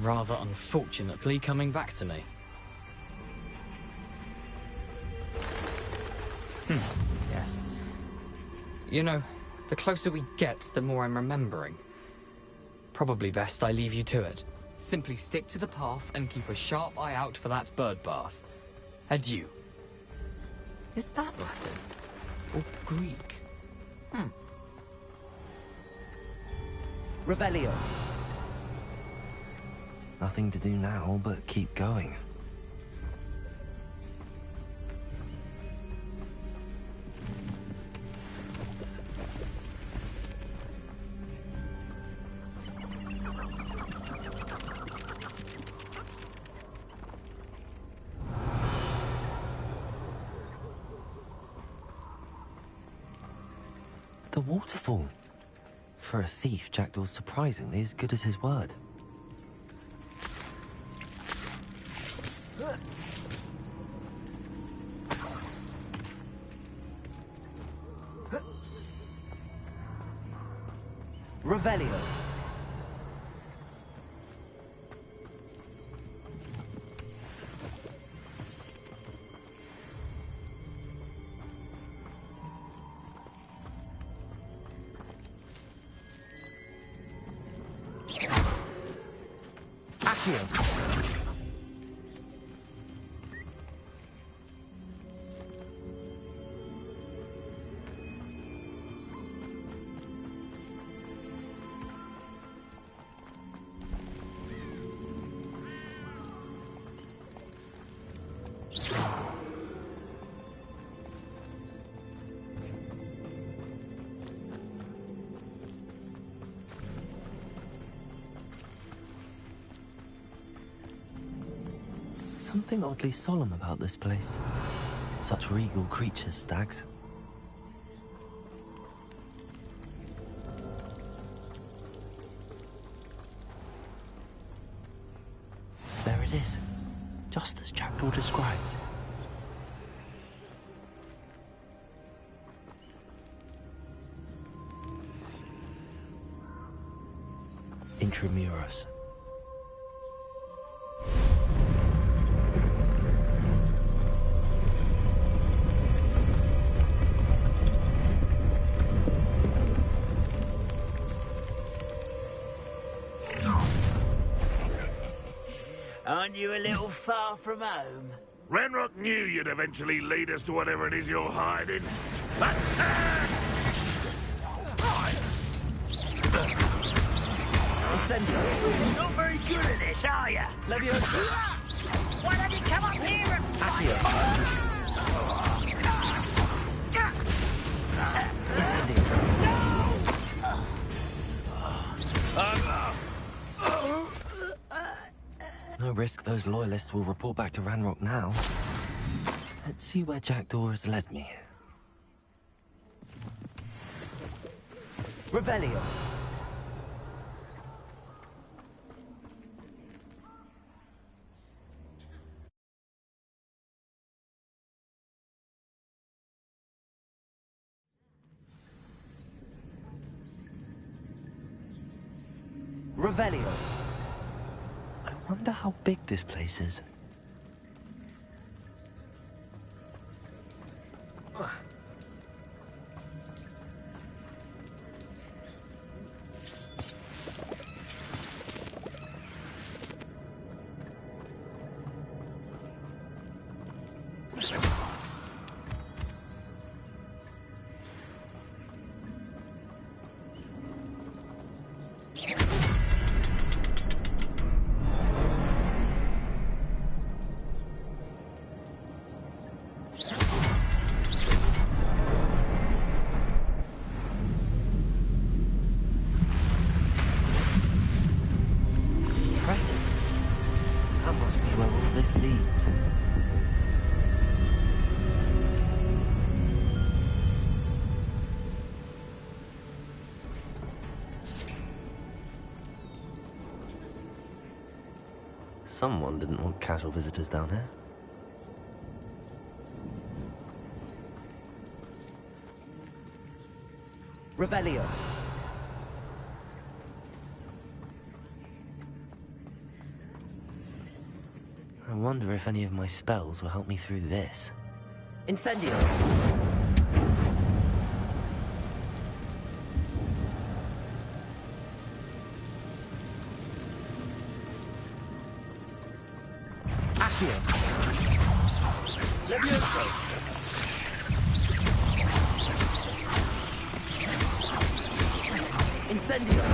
rather unfortunately, coming back to me. Yes. You know, the closer we get, the more I'm remembering. Probably best I leave you to it. Simply stick to the path and keep a sharp eye out for that bird bath. Adieu. Is that Latin? Or Greek? Revelio. Nothing to do now but keep going. The waterfall. For a thief, Jackdaw's surprisingly as good as his word. Revelio. Something oddly solemn about this place. Such regal creatures, stags. There it is, just as Jackdaw described. Intramuros. Aren't you a little far from home? Ranrock knew you'd eventually lead us to whatever it is you're hiding. But... You're not very good at this, are you? Why don't you come up here and... No risk those loyalists will report back to Ranrock now. Let's see where Jackdaw has led me. Revelio. Revelio. I wonder how big this place is. Someone didn't want casual visitors down here. Revelio. I wonder if any of my spells will help me through this. Incendio. Accio. Levioso. Incendio.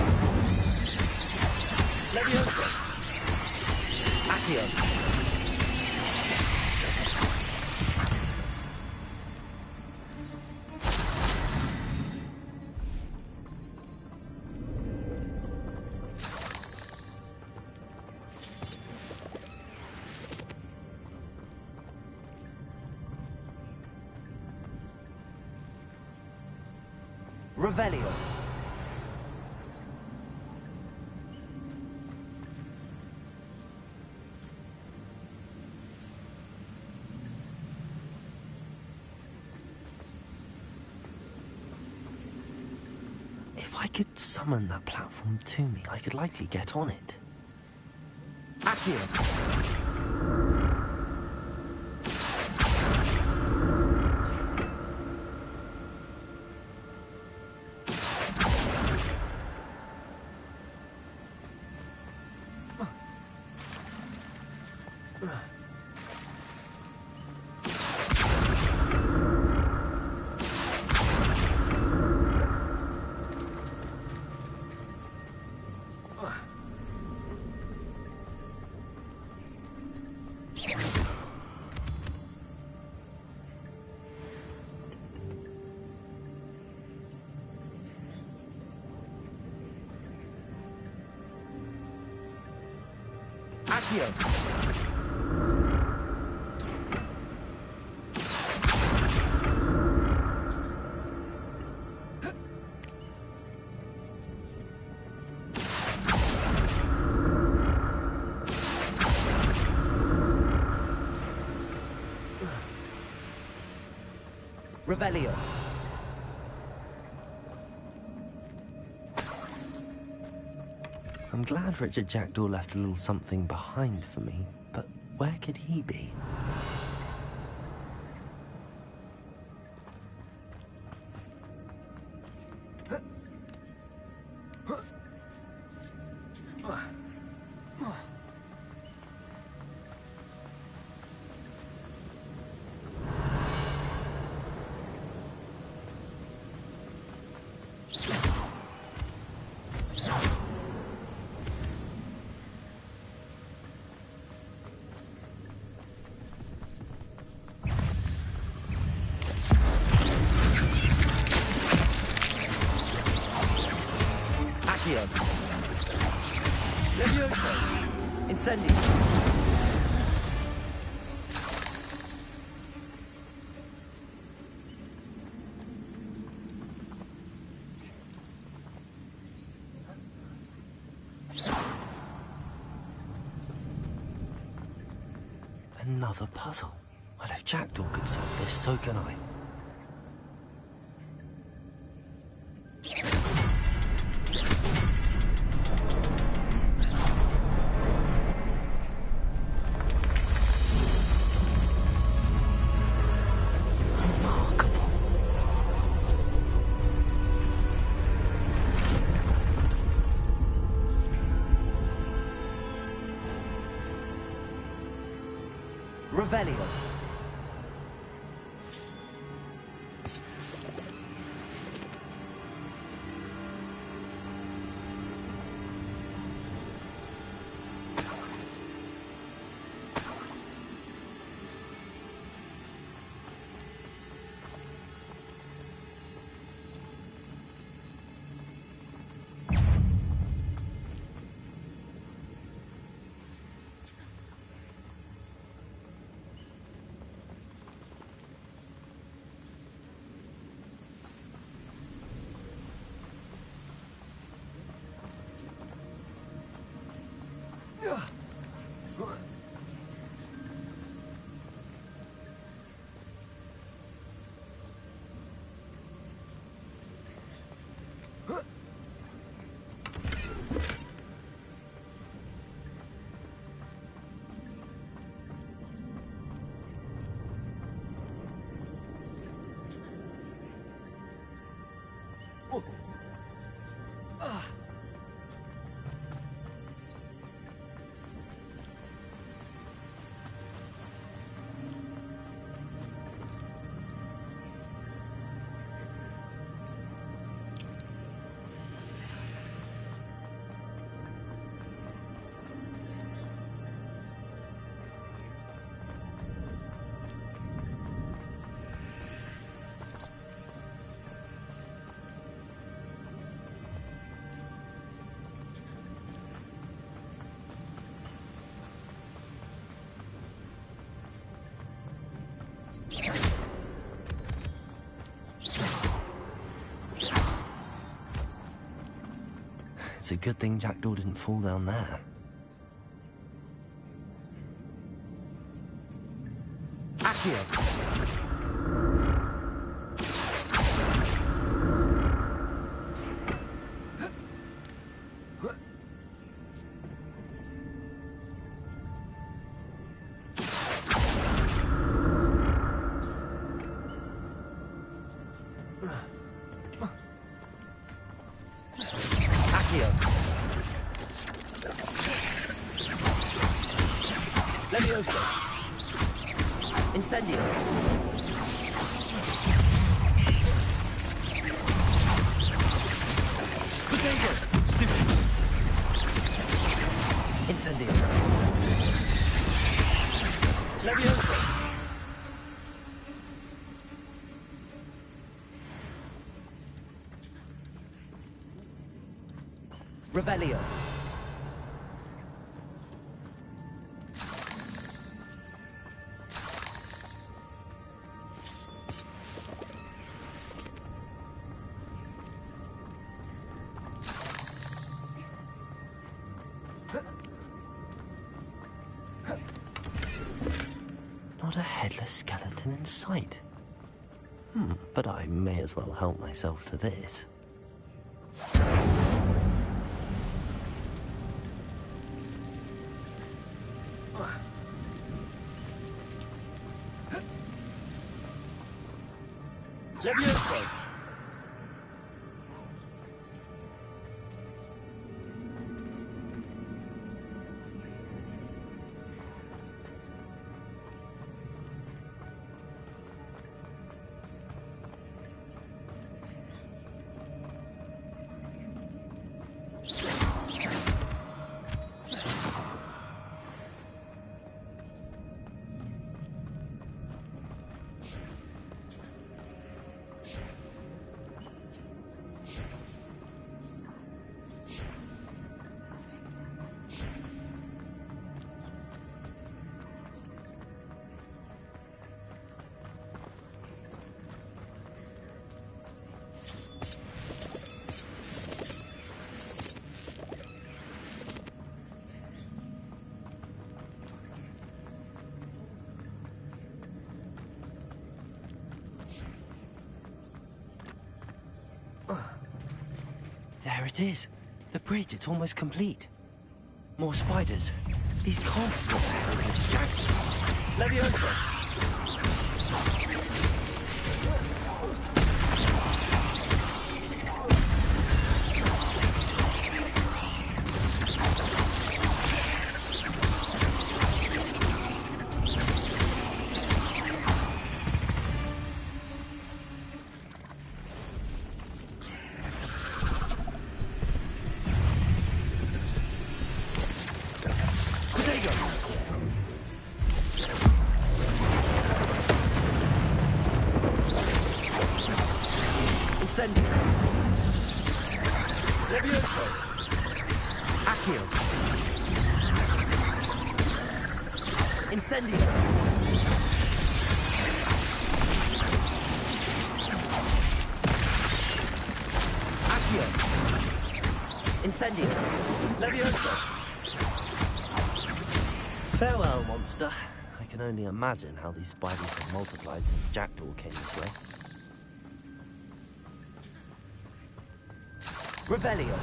Levioso. Accio. Revelio. If I could summon that platform to me, I could likely get on it. Accio. Accio. Revelio. I'm glad Richard Jackdaw left a little something behind for me, but where could he be? Levioso. Incendio. Another puzzle. Well, if Jackdaw could solve this, so can I. Revelio. It's a good thing Jackdaw didn't fall down there. Accio! Levioso. Incendio. Potato. Stupid. Incendio. Levioso. Revelio. Not a headless skeleton in sight. But I may as well help myself to this. Levioso. There it is. The bridge, it's almost complete. More spiders. These can't be what the hell is Jackdaw. Levioso. Incendio. Levioso. Accio. Incendio. Accio. Incendio. Levioso. Farewell, monster. I can only imagine how these spiders have multiplied since Jackdaw came this way. Revelio.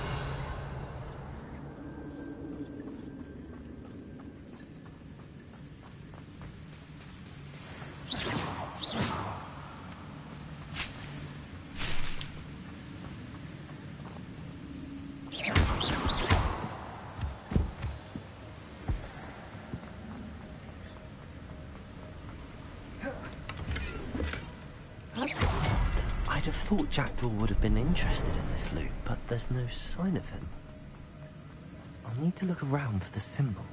have thought Jackdaw would have been interested in this loot, but there's no sign of him. I'll need to look around for the symbol.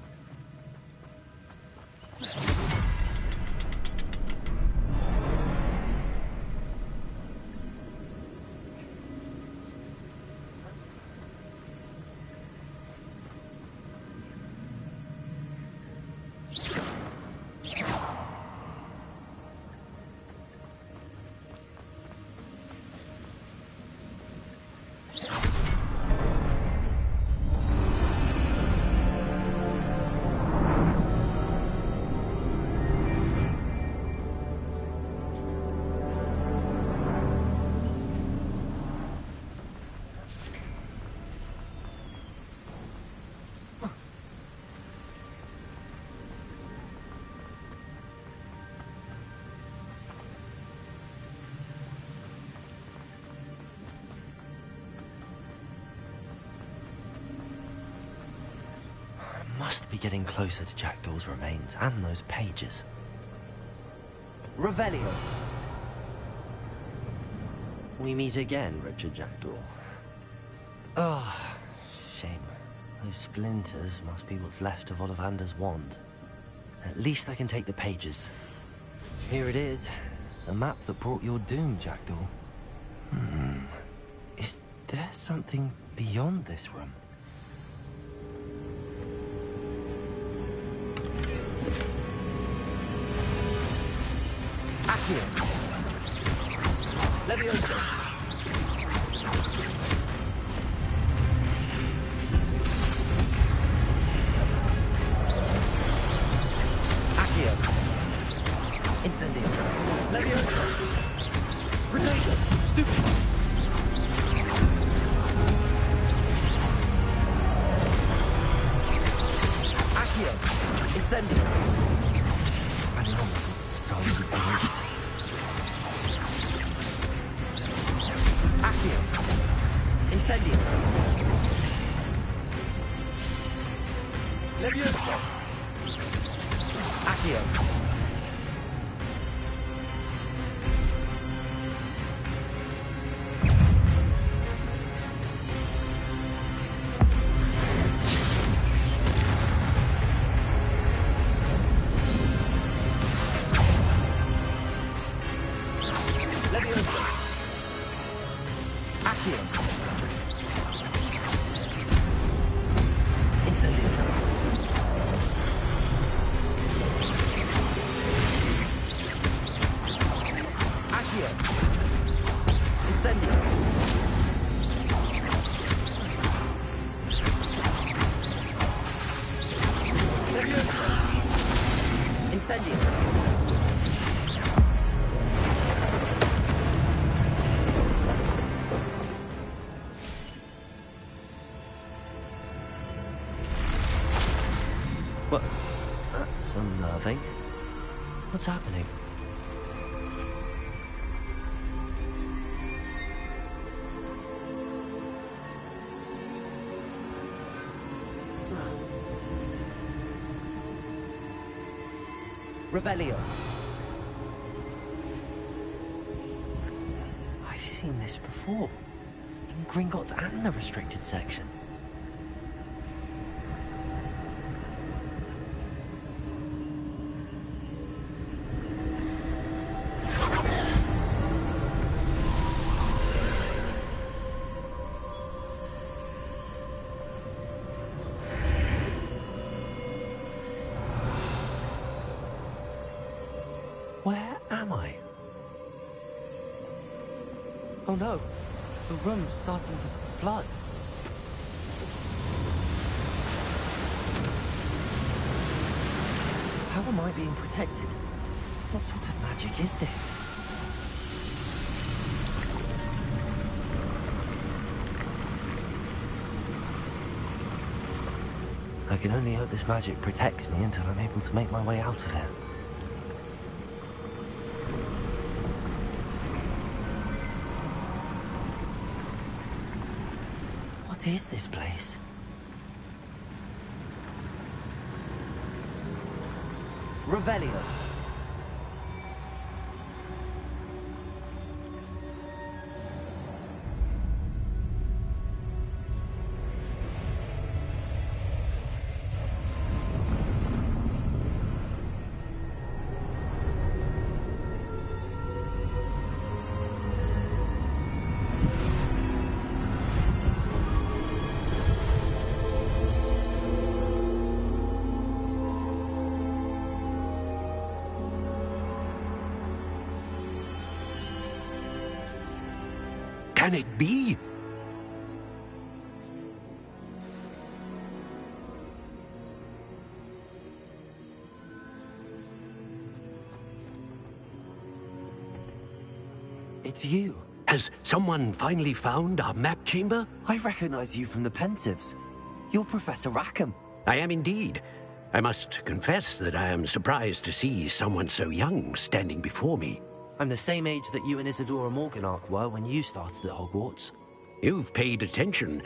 Must be getting closer to Jackdaw's remains and those pages. Revelio. We meet again, Richard Jackdaw. Oh, shame. Those splinters must be what's left of Ollivander's wand. At least I can take the pages. Here it is. The map that brought your doom, Jackdaw. Is there something beyond this room? Accio. Levioso. Accio. Incendio. Levioso. Grenade. Stupid. Accio. Incendio. Solid bullets. Accio. Incendio. Levioso. Accio. Well, that's unnerving. What's happening? Revelio. I've seen this before. In Gringotts and the restricted section. Where am I? Oh no, the room's starting to flood. How am I being protected? What sort of magic is this? I can only hope this magic protects me until I'm able to make my way out of here. What is this place? Revelio. Can it be? It's you. Has someone finally found our map chamber? I recognize you from the Pensieves. You're Professor Rackham. I am indeed. I must confess that I am surprised to see someone so young standing before me. I'm the same age that you and Isadora Morganach were when you started at Hogwarts. You've paid attention,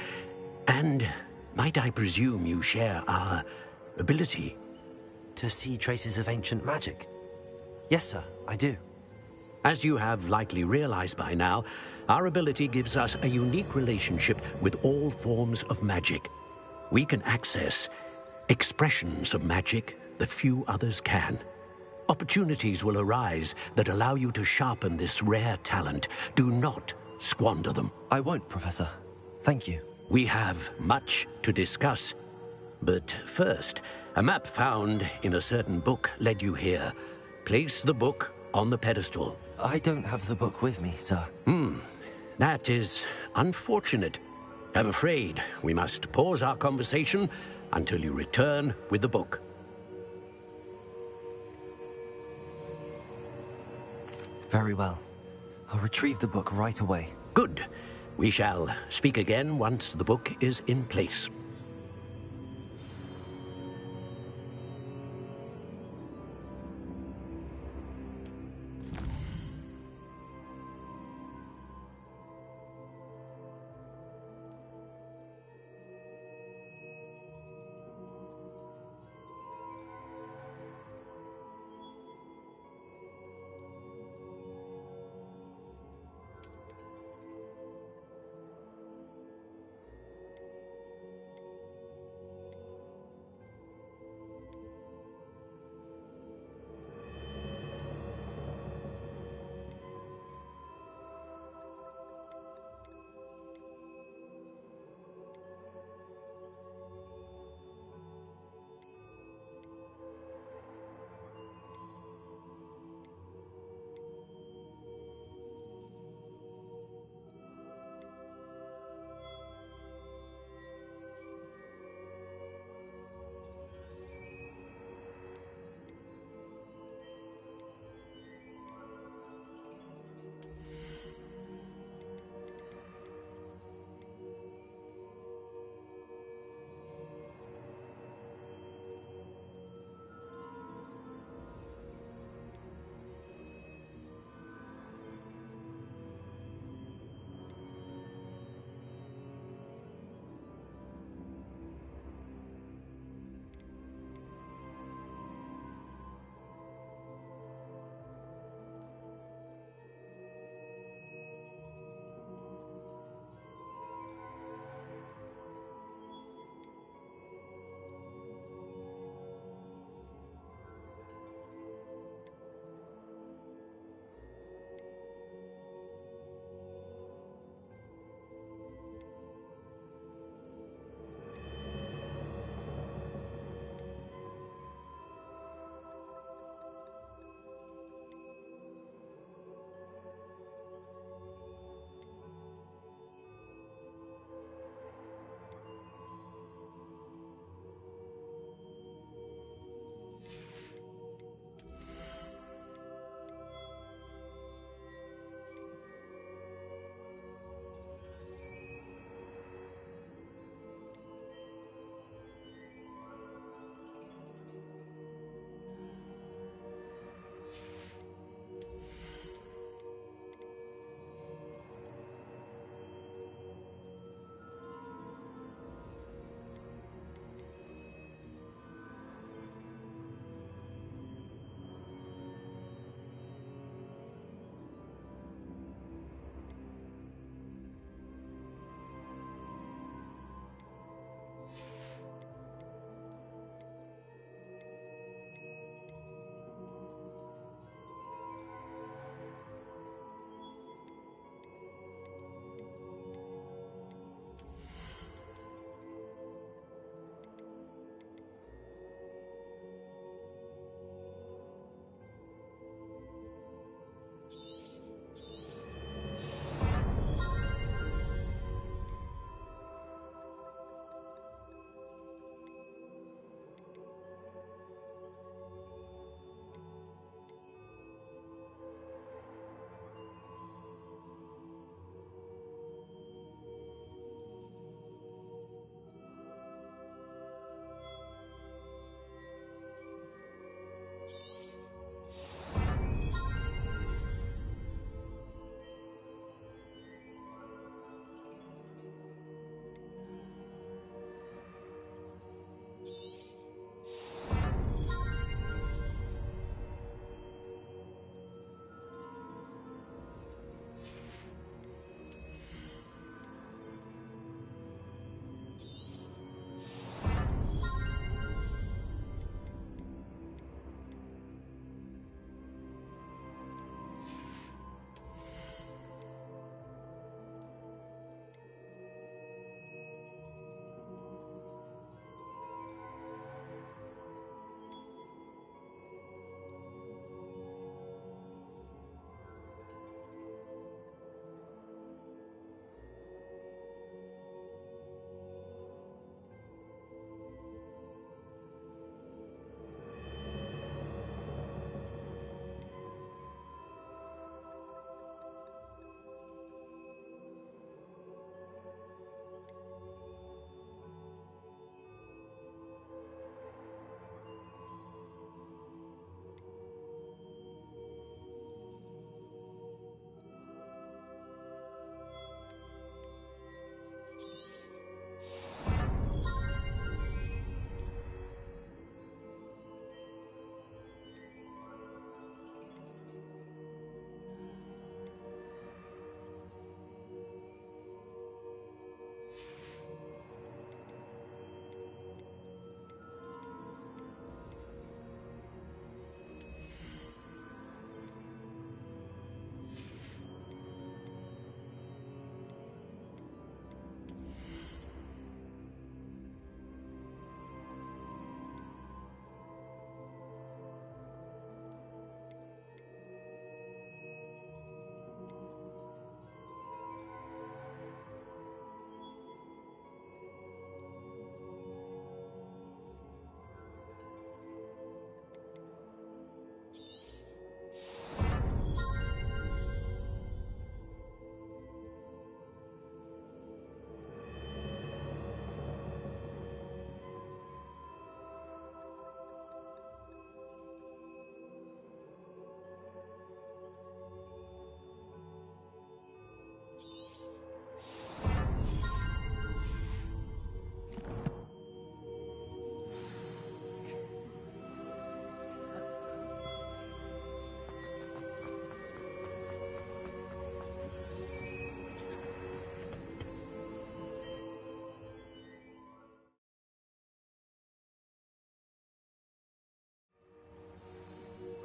and might I presume you share our ability? To see traces of ancient magic? Yes, sir, I do. As you have likely realized by now, our ability gives us a unique relationship with all forms of magic. We can access expressions of magic that few others can. Opportunities will arise that allow you to sharpen this rare talent. Do not squander them. I won't, Professor. Thank you. We have much to discuss. But first, a map found in a certain book led you here. Place the book on the pedestal. I don't have the book with me, sir. That is unfortunate. I'm afraid we must pause our conversation until you return with the book. Very well. I'll retrieve the book right away. Good. We shall speak again once the book is in place.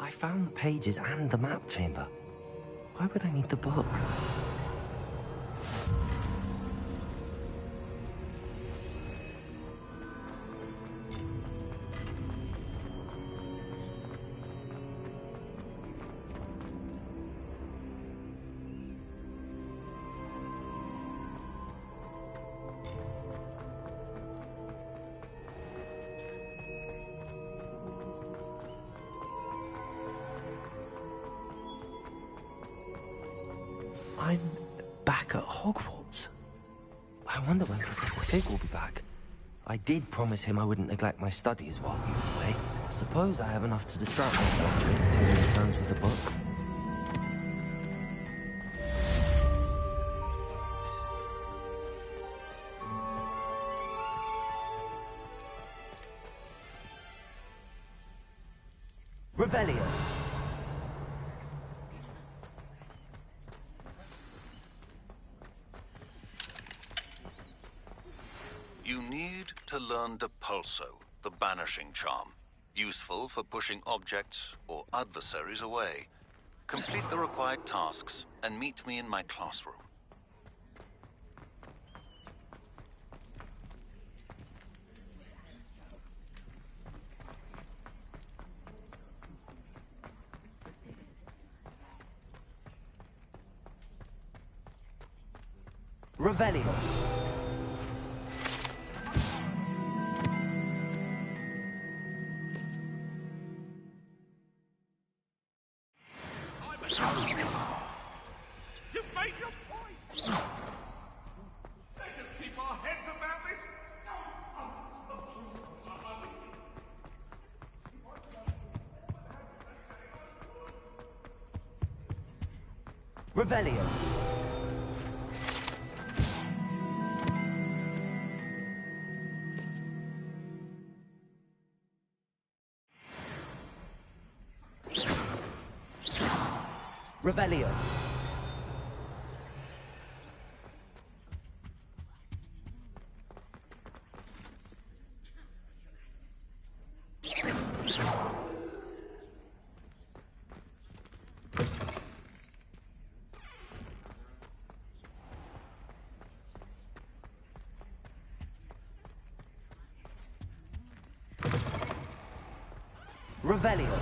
I found the pages and the map chamber. Why would I need the book? I'm back at Hogwarts. I wonder when Professor Fig will be back. I did promise him I wouldn't neglect my studies while he was away. Suppose I have enough to distract myself with till he returns with a book. Revelio. You need to learn Depulso, the banishing charm. Useful for pushing objects or adversaries away. Complete the required tasks and meet me in my classroom. Revelio. You've made your point! Let us keep our heads about this! Revelio. Revelio. Revelio.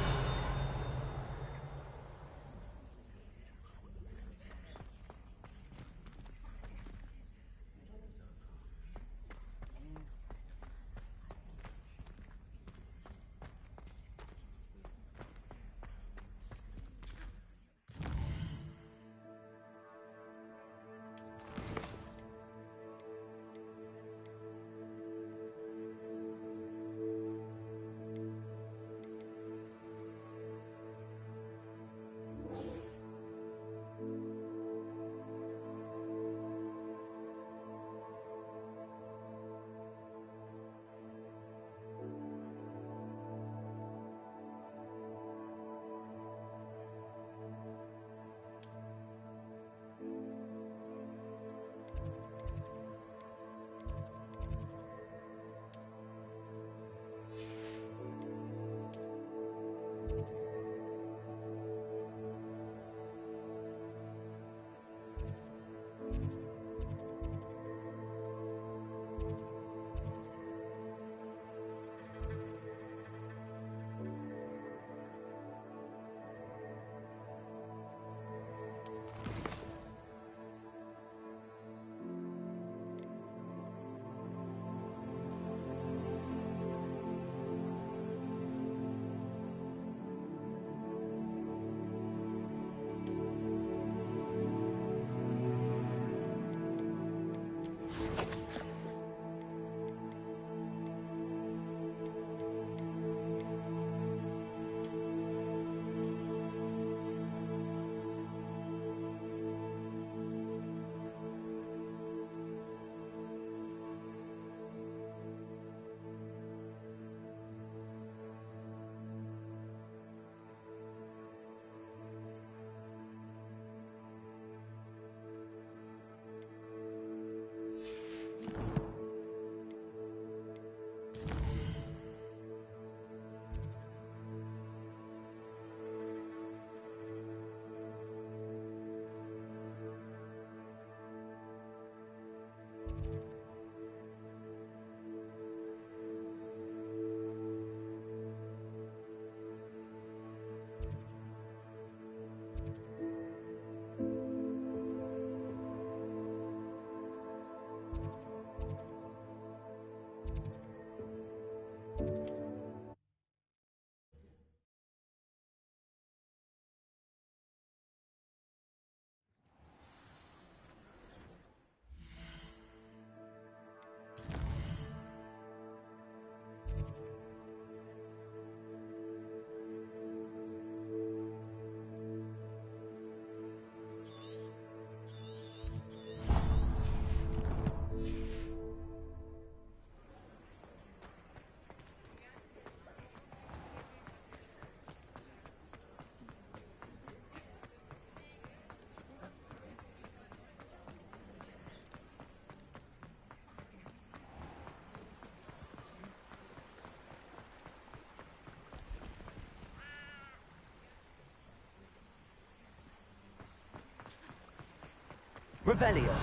Revelio.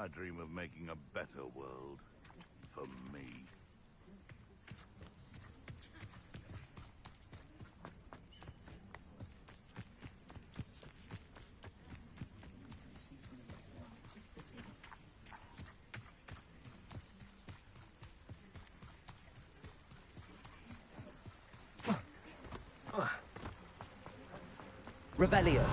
I dream of making a better world. For me. Revelio.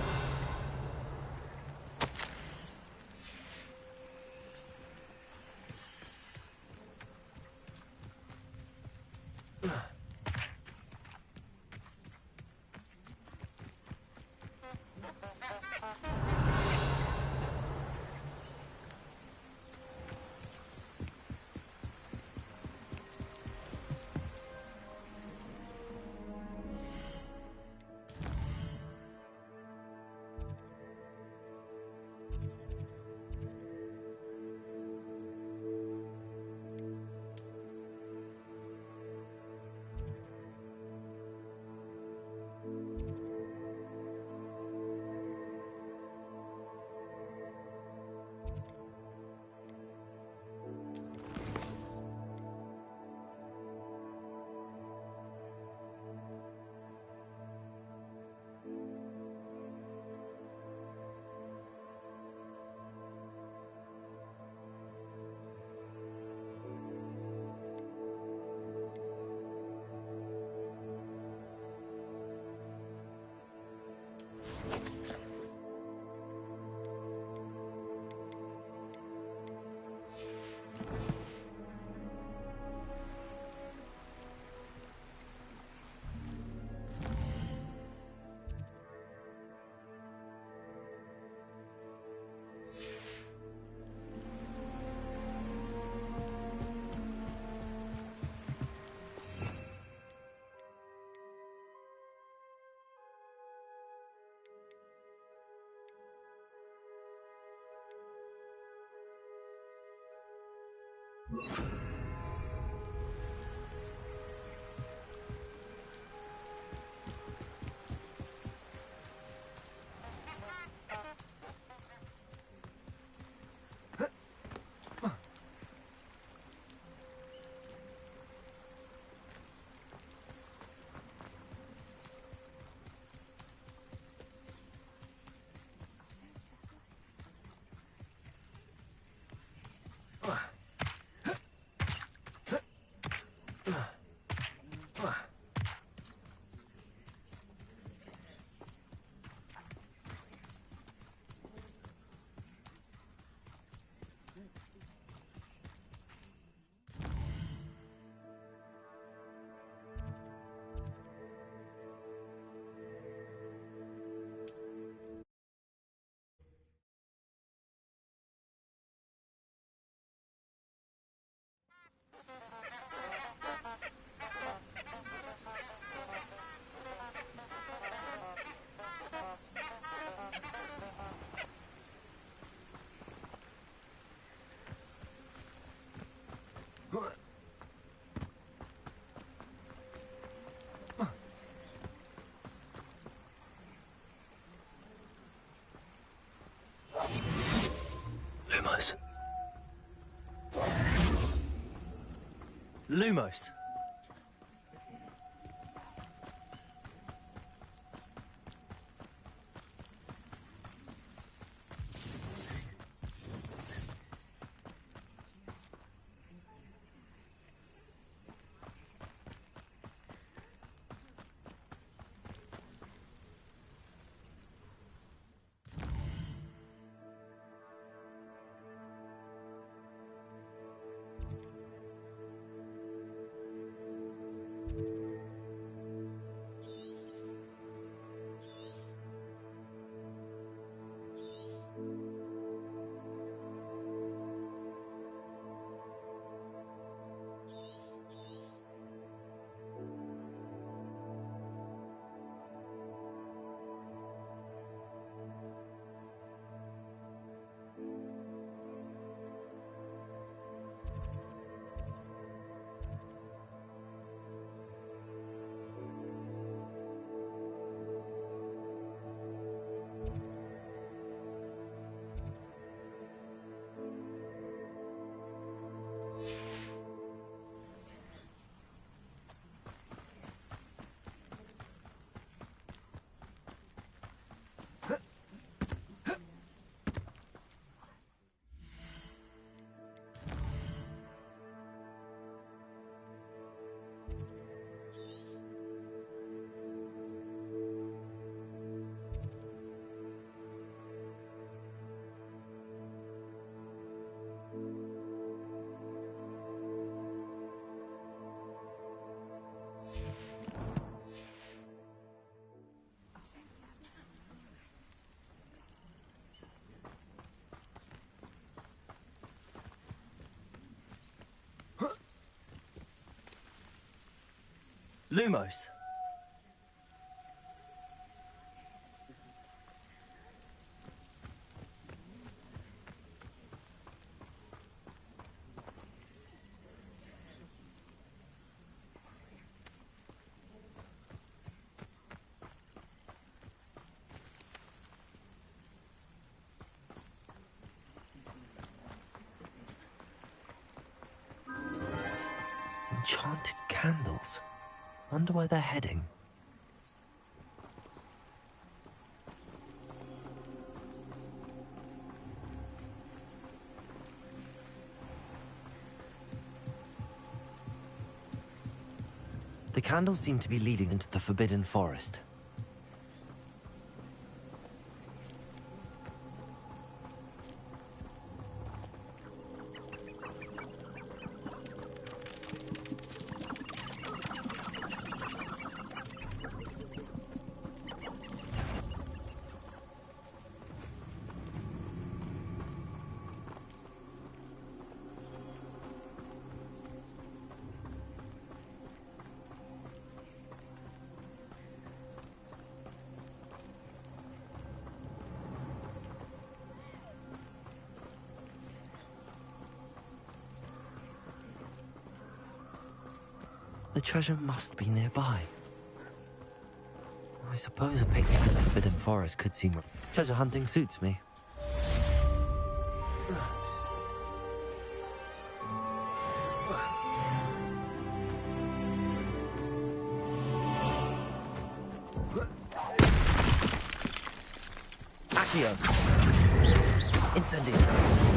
Lumos. Lumos. Lumos. Enchanted candles. Wonder where they're heading. The candles seem to be leading into the Forbidden Forest. The treasure must be nearby. I suppose a picnic in the Forbidden Forest could seem... Treasure hunting suits me. Accio. Incendio.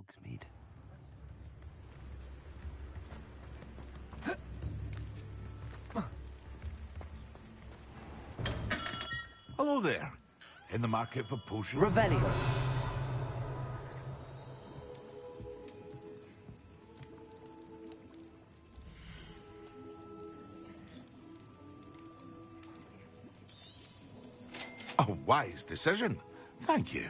Hogsmeade. Hello there. In the market for potions? Revelio. A wise decision. Thank you.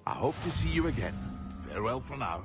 I hope to see you again. Farewell for now.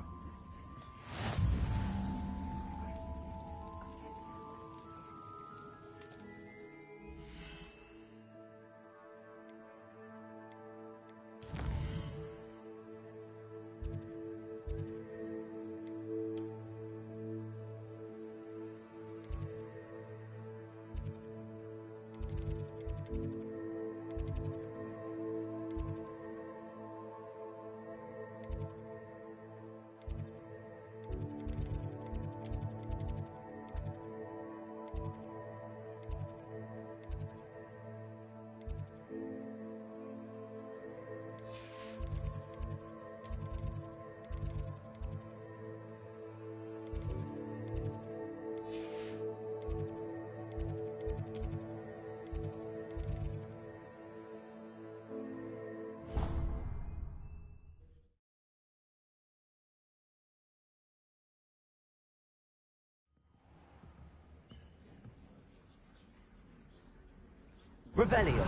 Revelio.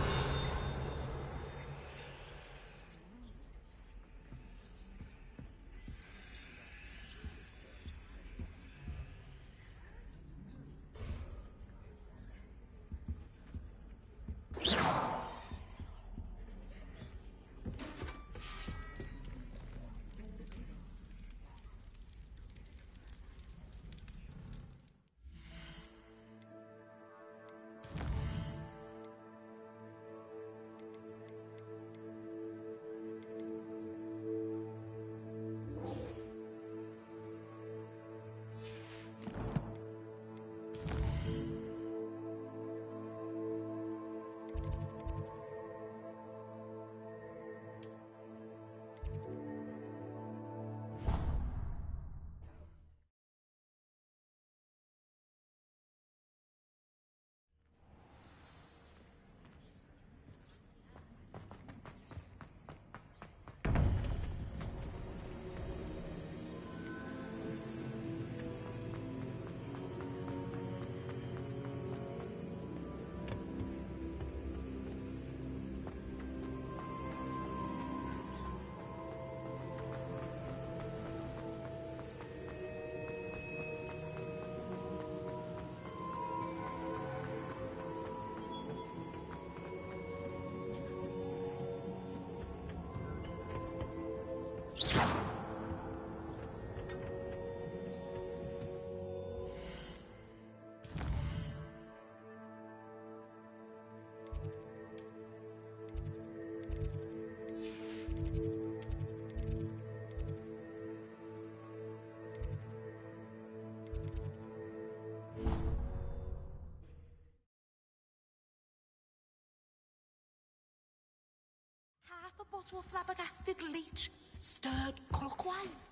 Half a bottle of flabbergasted leech, stirred clockwise.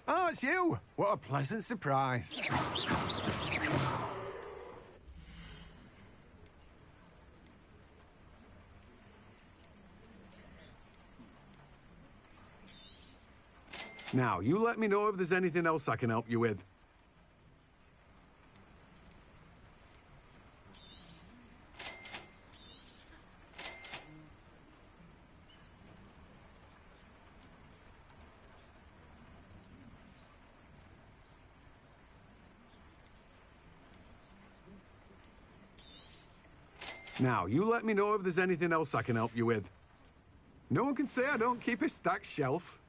Oh, it's you! What a pleasant surprise. Now, you let me know if there's anything else I can help you with. Now, you let me know if there's anything else I can help you with. No one can say I don't keep a stacked shelf.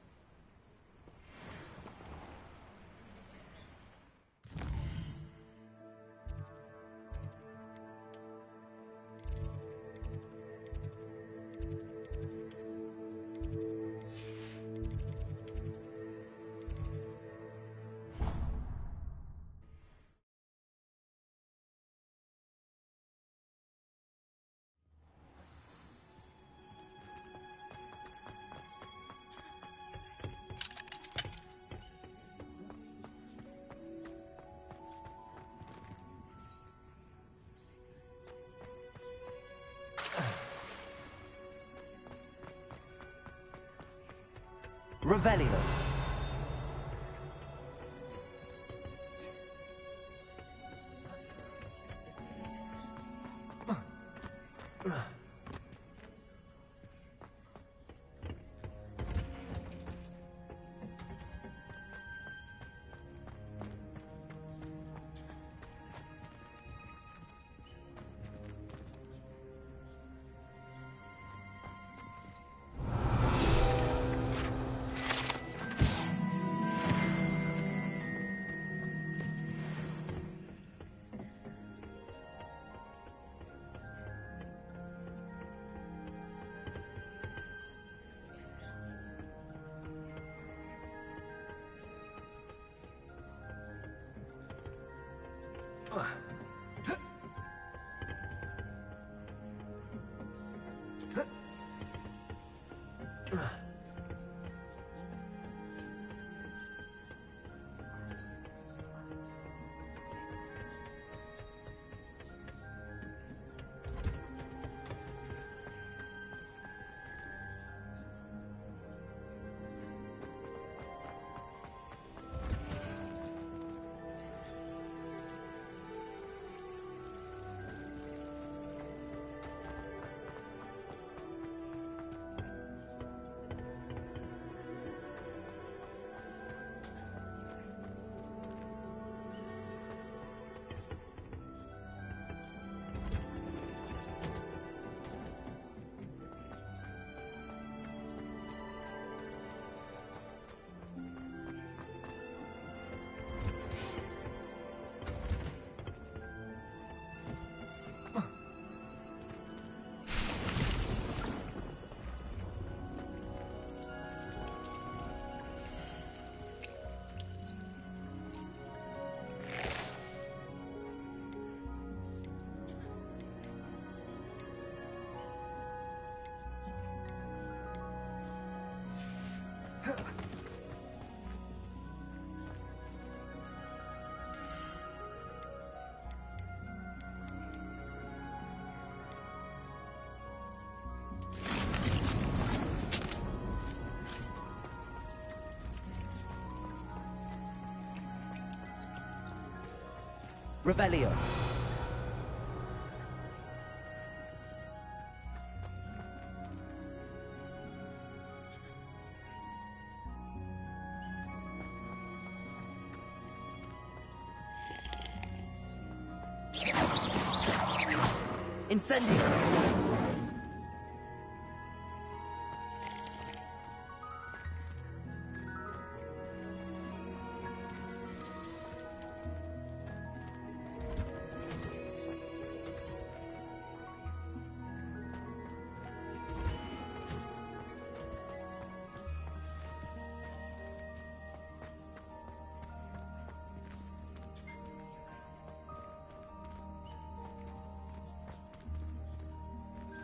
Revelio. Revelio. Incendio.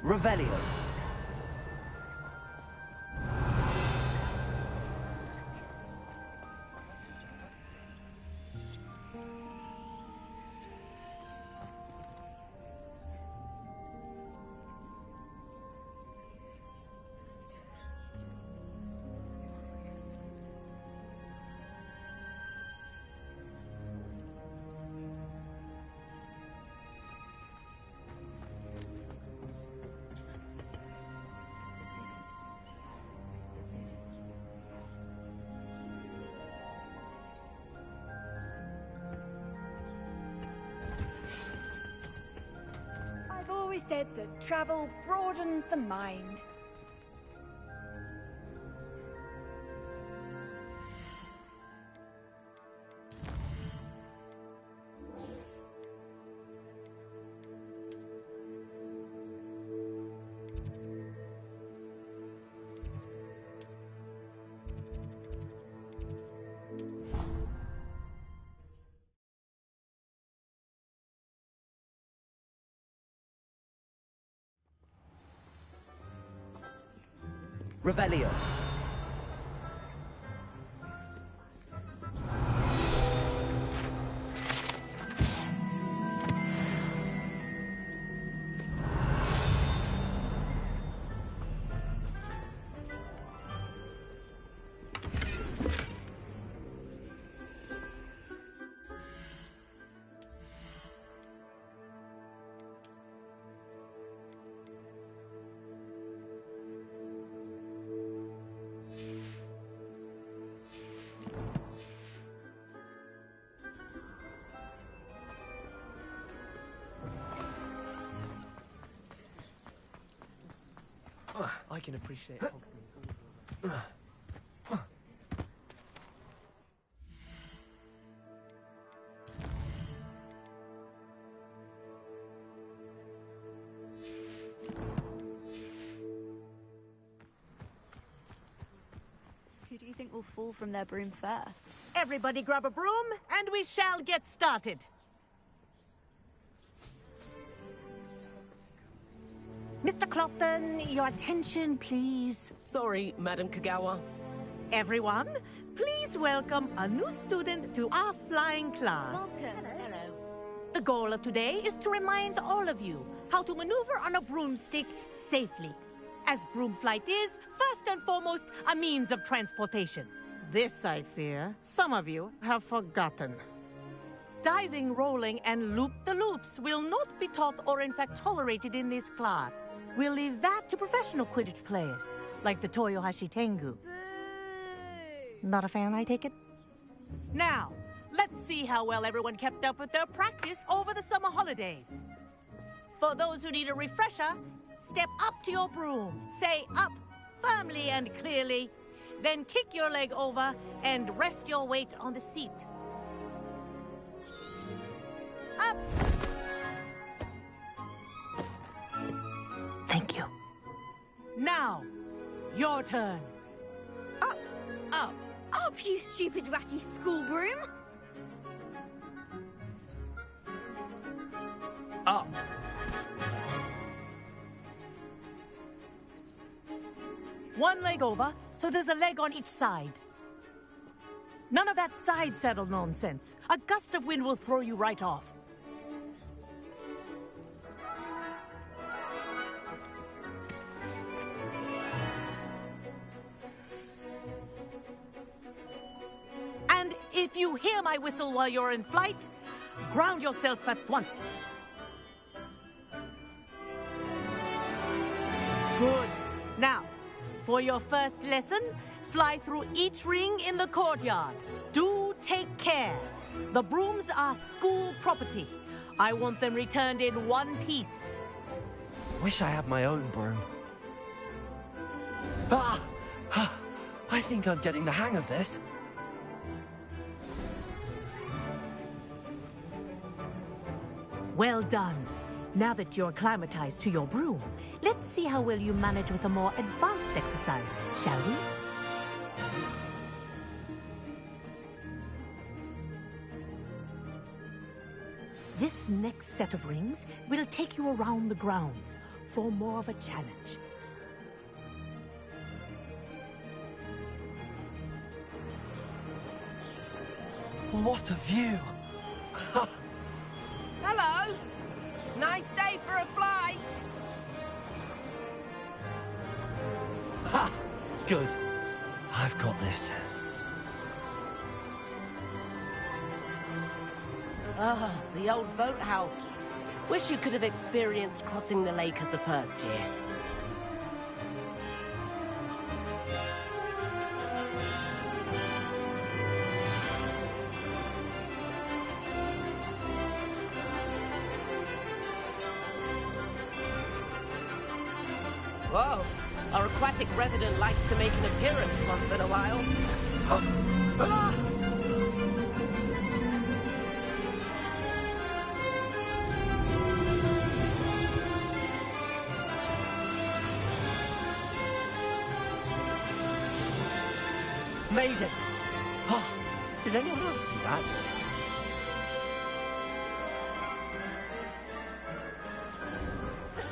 Revelio. I've always said that travel broadens the mind. Revelio. I can appreciate Who do you think will fall from their broom first? Everybody grab a broom, and we shall get started. Mr. Clopton, your attention, please. Sorry, Madam Kagawa. Everyone, please welcome a new student to our flying class. Welcome. Hello. The goal of today is to remind all of you how to maneuver on a broomstick safely, as broom flight is, first and foremost, a means of transportation. This, I fear, some of you have forgotten. Diving, rolling, and loop-the-loops will not be taught or in fact tolerated in this class. We'll leave that to professional Quidditch players, like the Toyohashi Tengu. Not a fan, I take it? Now, let's see how well everyone kept up with their practice over the summer holidays. For those who need a refresher, step up to your broom, say up firmly and clearly, then kick your leg over and rest your weight on the seat. Up! Thank you. Now, your turn. Up! Up! Up, you stupid ratty school broom! Up. One leg over, so there's a leg on each side. None of that side saddle nonsense. A gust of wind will throw you right off. And if you hear my whistle while you're in flight, ground yourself at once. Good. Now, for your first lesson, fly through each ring in the courtyard. Do take care. The brooms are school property. I want them returned in one piece. Wish I had my own broom. Ah! I think I'm getting the hang of this. Well done. Now that you're acclimatized to your broom, let's see how well you manage with a more advanced exercise, shall we? This next set of rings will take you around the grounds. for more of a challenge. What a view! Hello! Nice day for a flight! Ha! Good. I've got this. Ah, the old boathouse. Wish you could have experienced crossing the lake as the first year. Whoa, our aquatic resident likes to make an appearance once in a while. Ah! Made it! Oh, did anyone else see that?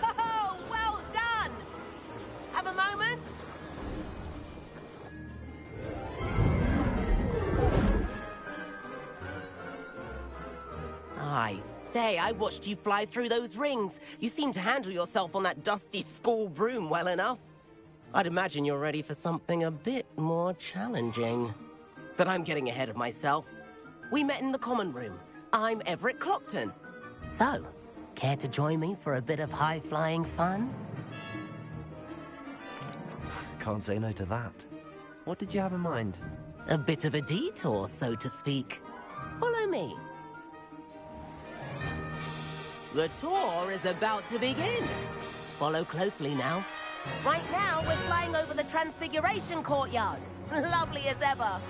Oh, well done! Have a moment? I say, I watched you fly through those rings. You seem to handle yourself on that dusty school broom well enough. I'd imagine you're ready for something a bit more challenging. But I'm getting ahead of myself. We met in the common room. I'm Everett Clopton. So, care to join me for a bit of high-flying fun? Can't say no to that. What did you have in mind? A bit of a detour, so to speak. Follow me. The tour is about to begin. Follow closely now. Right now, we're flying over the Transfiguration Courtyard. Lovely as ever.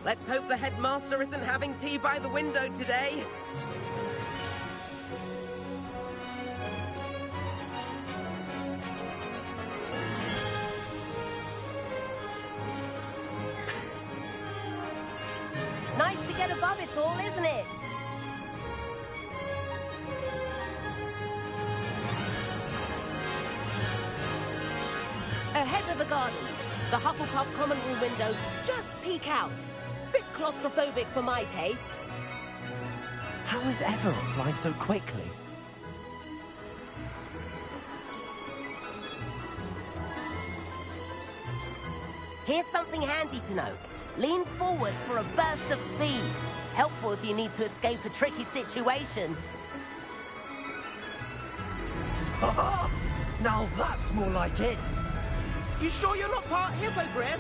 Let's hope the headmaster isn't having tea by the window today. Nice to get above it all, isn't it? Ahead of the gardens, the Hufflepuff common room windows just peek out. Bit claustrophobic for my taste. How is Everett flying so quickly? Here's something handy to know. Lean forward for a burst of speed. Helpful if you need to escape a tricky situation. Now that's more like it. You sure you're not part hippogriff?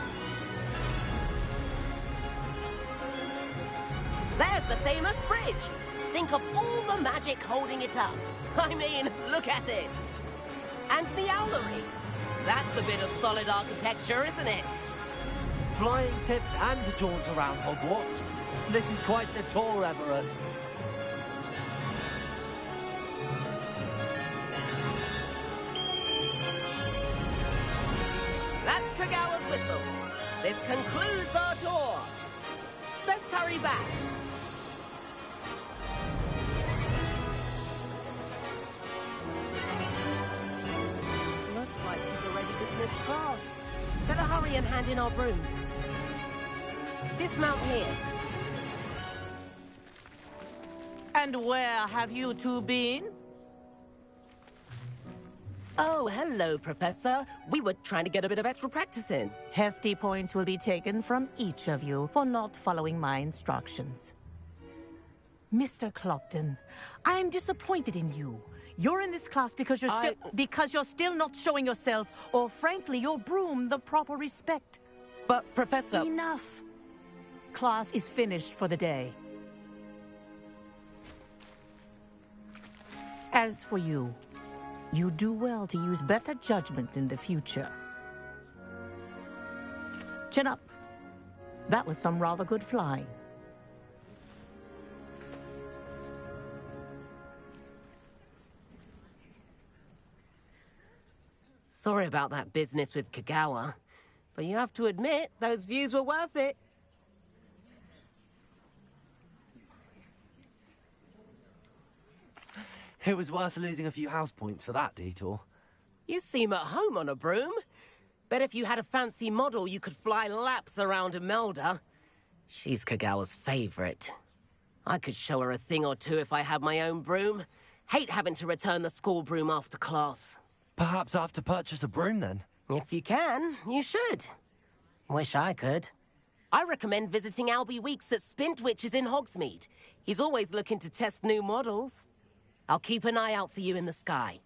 There's the famous bridge. Think of all the magic holding it up. I mean, look at it. And the owlery. That's a bit of solid architecture, isn't it? Flying tips and a jaunt around Hogwarts. This is quite the tour, Everett. That's Kagawa's whistle. This concludes our tour. Best hurry back. Looks like he's already dismissed class. Better hurry and hand in our brooms. Dismount here. And where have you two been? Oh, hello, Professor. We were trying to get a bit of extra practice in. Hefty points will be taken from each of you for not following my instructions. Mr. Clopton, I'm disappointed in you. You're in this class because you're still not showing yourself, or frankly, your broom the proper respect. But, Professor... Enough. Class is finished for the day. As for you, you do well to use better judgment in the future. Chin up. That was some rather good flying. Sorry about that business with Kagawa, but you have to admit, those views were worth it. It was worth losing a few house points for that detour. You seem at home on a broom. Bet if you had a fancy model, you could fly laps around Imelda. She's Kagawa's favorite. I could show her a thing or two if I had my own broom. Hate having to return the school broom after class. Perhaps I have to purchase a broom then? If you can, you should. Wish I could. I recommend visiting Albie Weeks at Spintwitches in Hogsmeade. He's always looking to test new models. I'll keep an eye out for you in the sky.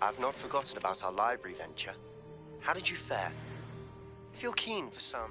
I've not forgotten about our library venture. How did you fare? If you're keen for some...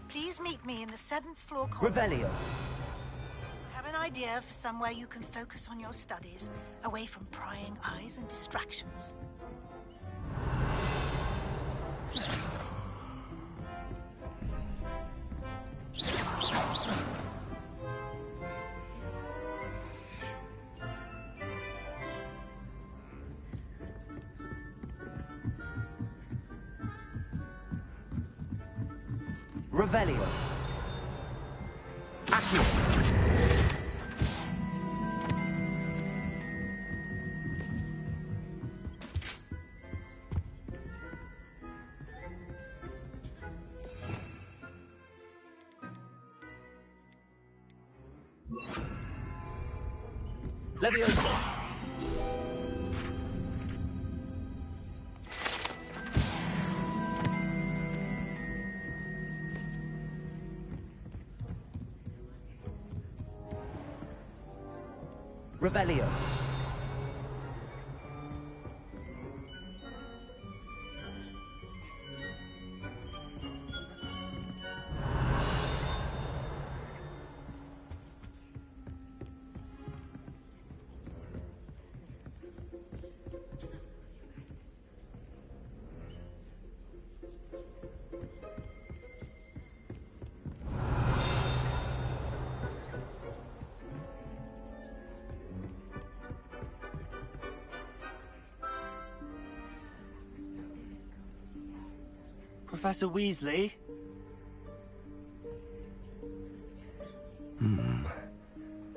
Please meet me in the 7th floor corridor. Revelio. I have an idea for somewhere you can focus on your studies, away from prying eyes and distractions. Revelio. Accio. Leviosa. Revelio. Professor Weasley?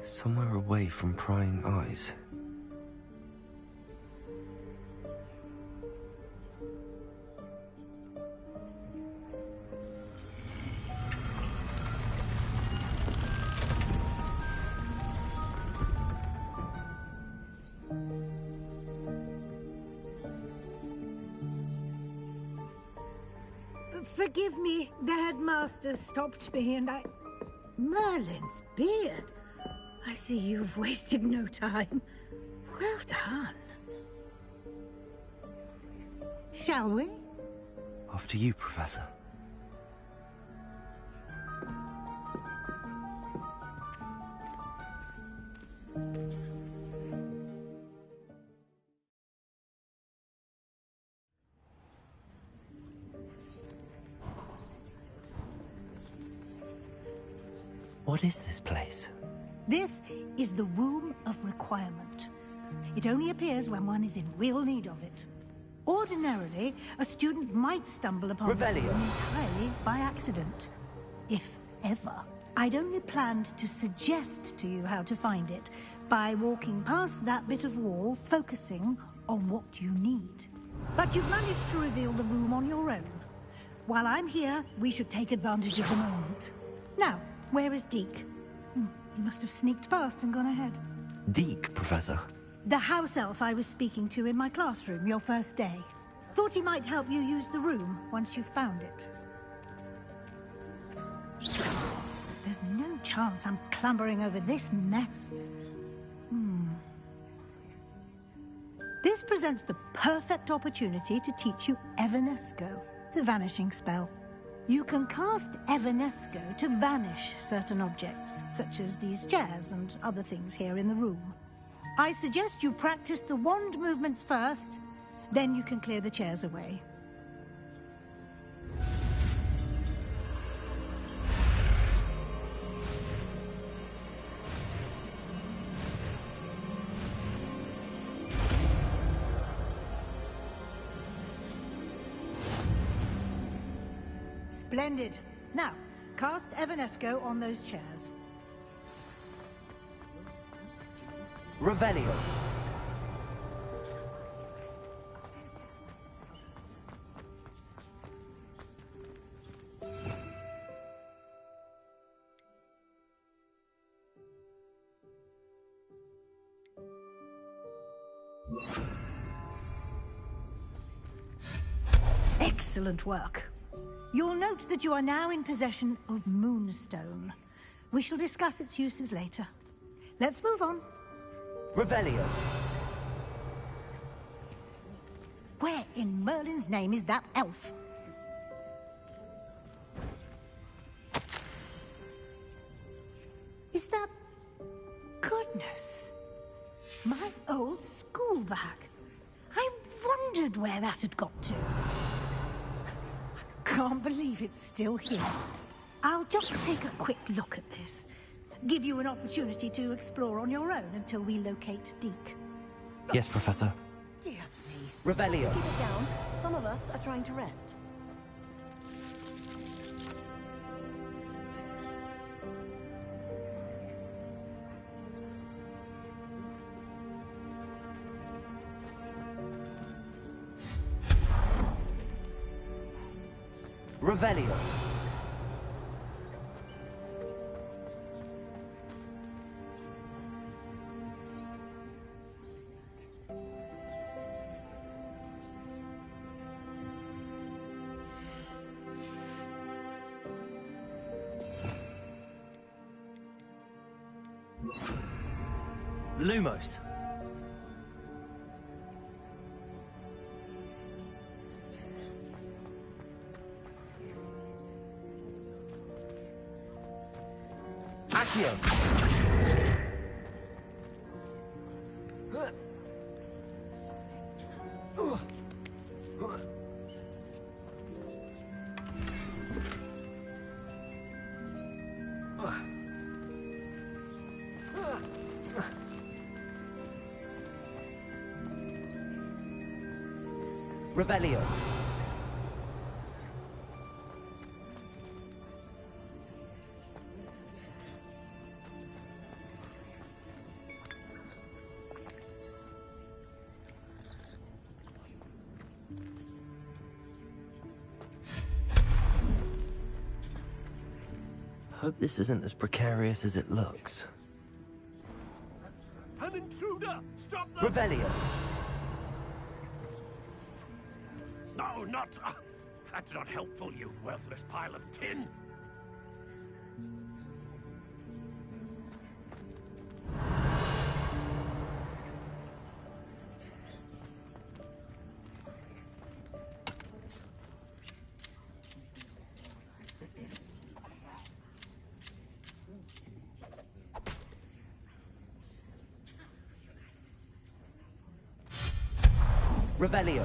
Somewhere away from prying eyes. Forgive me, the headmaster stopped me and I... Merlin's beard. I see you've wasted no time. Well done. Shall we? After you, Professor. What is this place? This is the Room of Requirement. It only appears when one is in real need of it. Ordinarily, a student might stumble upon this Revelio. room entirely by accident. If ever. I'd only planned to suggest to you how to find it by walking past that bit of wall, focusing on what you need. But you've managed to reveal the room on your own. While I'm here, we should take advantage of the moment. Now, where is Deke? He must have sneaked past and gone ahead. Deke, Professor. The house elf I was speaking to in my classroom your first day. Thought he might help you use the room once you've found it. There's no chance I'm clambering over this mess. This presents the perfect opportunity to teach you Evanesco, the vanishing spell. You can cast Evanesco to vanish certain objects, such as these chairs and other things here in the room. I suggest you practice the wand movements first, then you can clear the chairs away. Splendid. Now, cast Evanesco on those chairs. Revelio. Excellent work. You'll note that you are now in possession of Moonstone. We shall discuss its uses later. Let's move on. Revelio. Where in Merlin's name is that elf? Is that... Goodness. My old school bag. I wondered where that had got to. I can't believe it's still here. I'll just take a quick look at this. Give you an opportunity to explore on your own until we locate Deke. Yes, Professor. Dear me. Revelio. Keep it down. Some of us are trying to rest. Revelio. Lumos. Accio. Revelio. Hope this isn't as precarious as it looks. An intruder! Stop them! Revelio. No, not... that's not helpful, you worthless pile of tin! Revelio.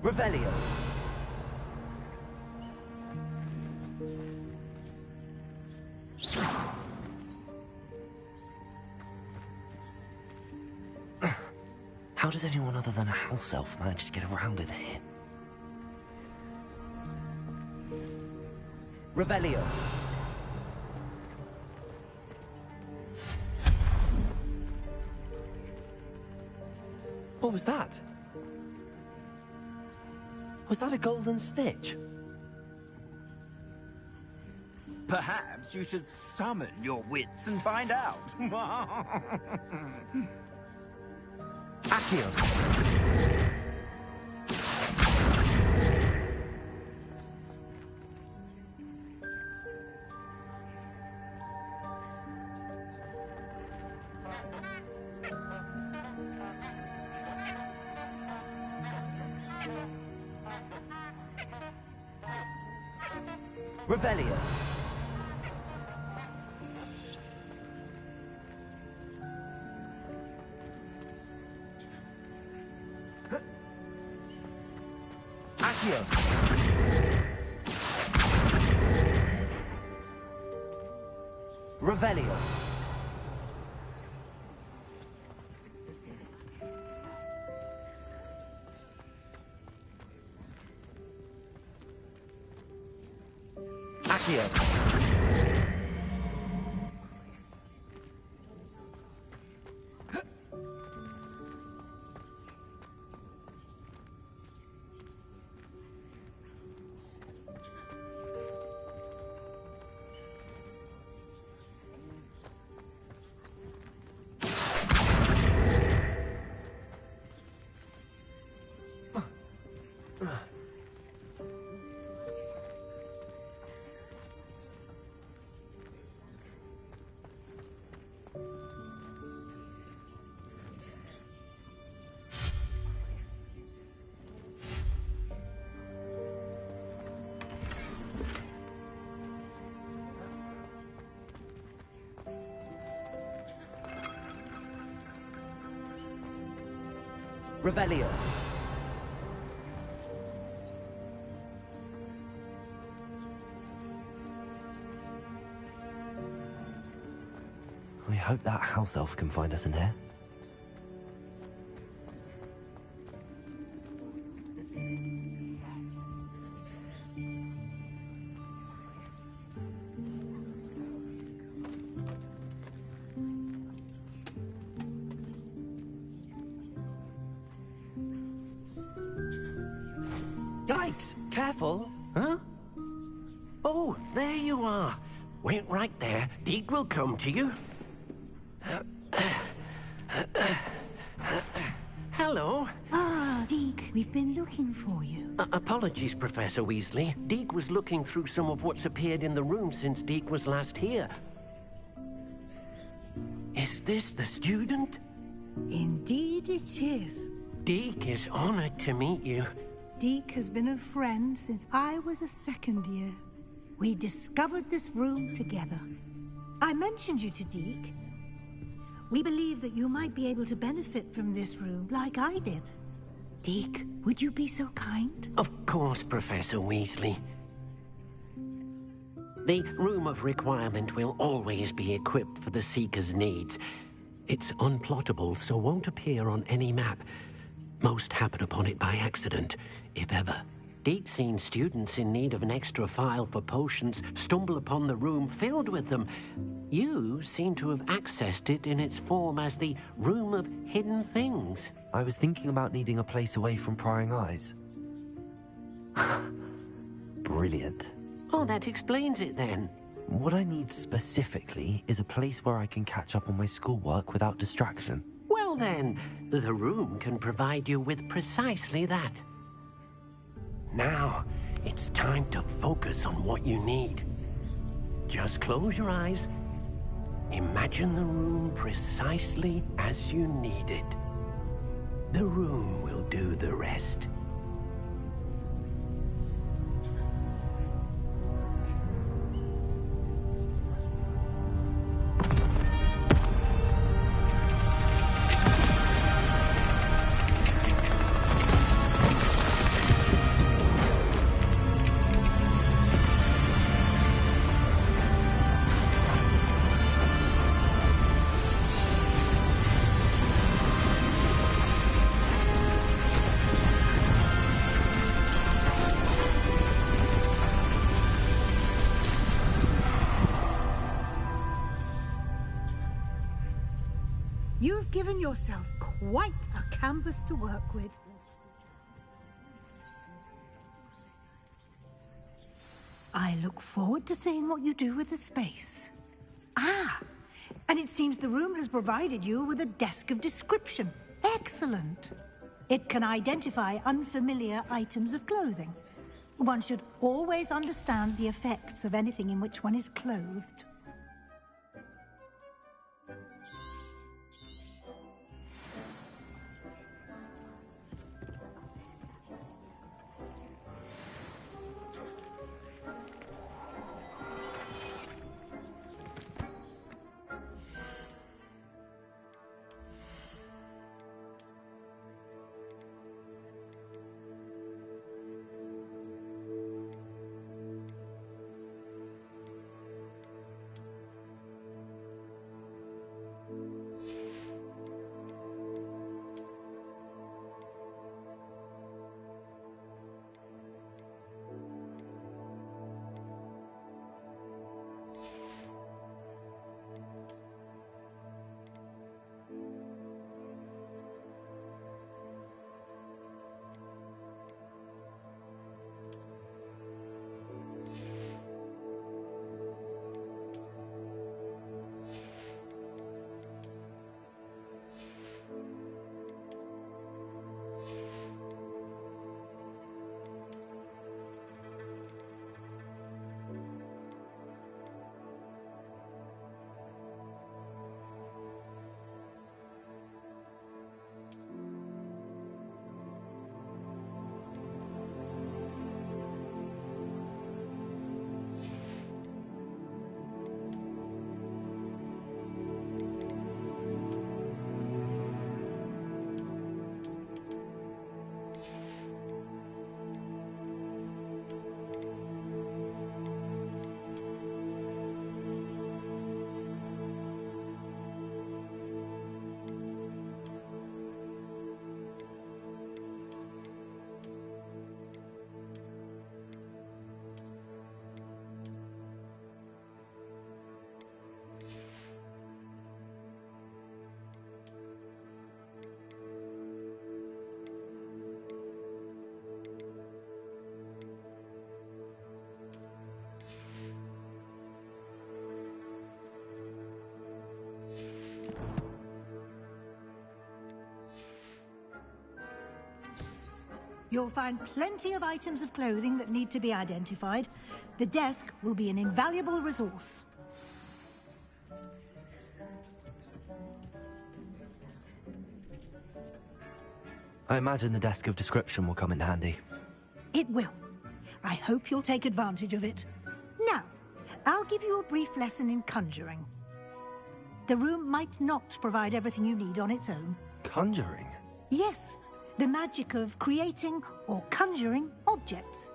Revelio. How does anyone other than a house elf manage to get around in here? Revelio. What was that? Was that a golden stitch? Perhaps you should summon your wits and find out. Accio. Revelio. Accio. Revelio. Accio. Revelio. We hope that house elf can find us in here. Yikes! Careful! Huh? Oh, there you are. Wait right there. Deke will come to you. Hello. Ah, Deke, we've been looking for you. Apologies, Professor Weasley. Deke was looking through some of what's appeared in the room since Deke was last here. Is this the student? Indeed it is. Deke is honored to meet you. Deke has been a friend since I was a second year. We discovered this room together. I mentioned you to Deke. We believe that you might be able to benefit from this room like I did. Deke, would you be so kind? Of course, Professor Weasley. The Room of Requirement will always be equipped for the Seeker's needs. It's unplottable, so won't appear on any map. Most happen upon it by accident, if ever. Deke's seen students in need of an extra file for potions stumble upon the room filled with them. You seem to have accessed it in its form as the Room of Hidden Things. I was thinking about needing a place away from prying eyes. Brilliant. Oh, that explains it then. What I need specifically is a place where I can catch up on my schoolwork without distraction. Well then, the room can provide you with precisely that. Now, it's time to focus on what you need. Just close your eyes. Imagine the room precisely as you need it. The room will do the rest. You've given yourself quite a canvas to work with. I look forward to seeing what you do with the space. Ah, and it seems the room has provided you with a desk of description. Excellent. It can identify unfamiliar items of clothing. One should always understand the effects of anything in which one is clothed. You'll find plenty of items of clothing that need to be identified. The desk will be an invaluable resource. I imagine the desk of description will come in handy. It will. I hope you'll take advantage of it. Now, I'll give you a brief lesson in conjuring. The room might not provide everything you need on its own. Conjuring? Yes, the magic of creating or conjuring objects.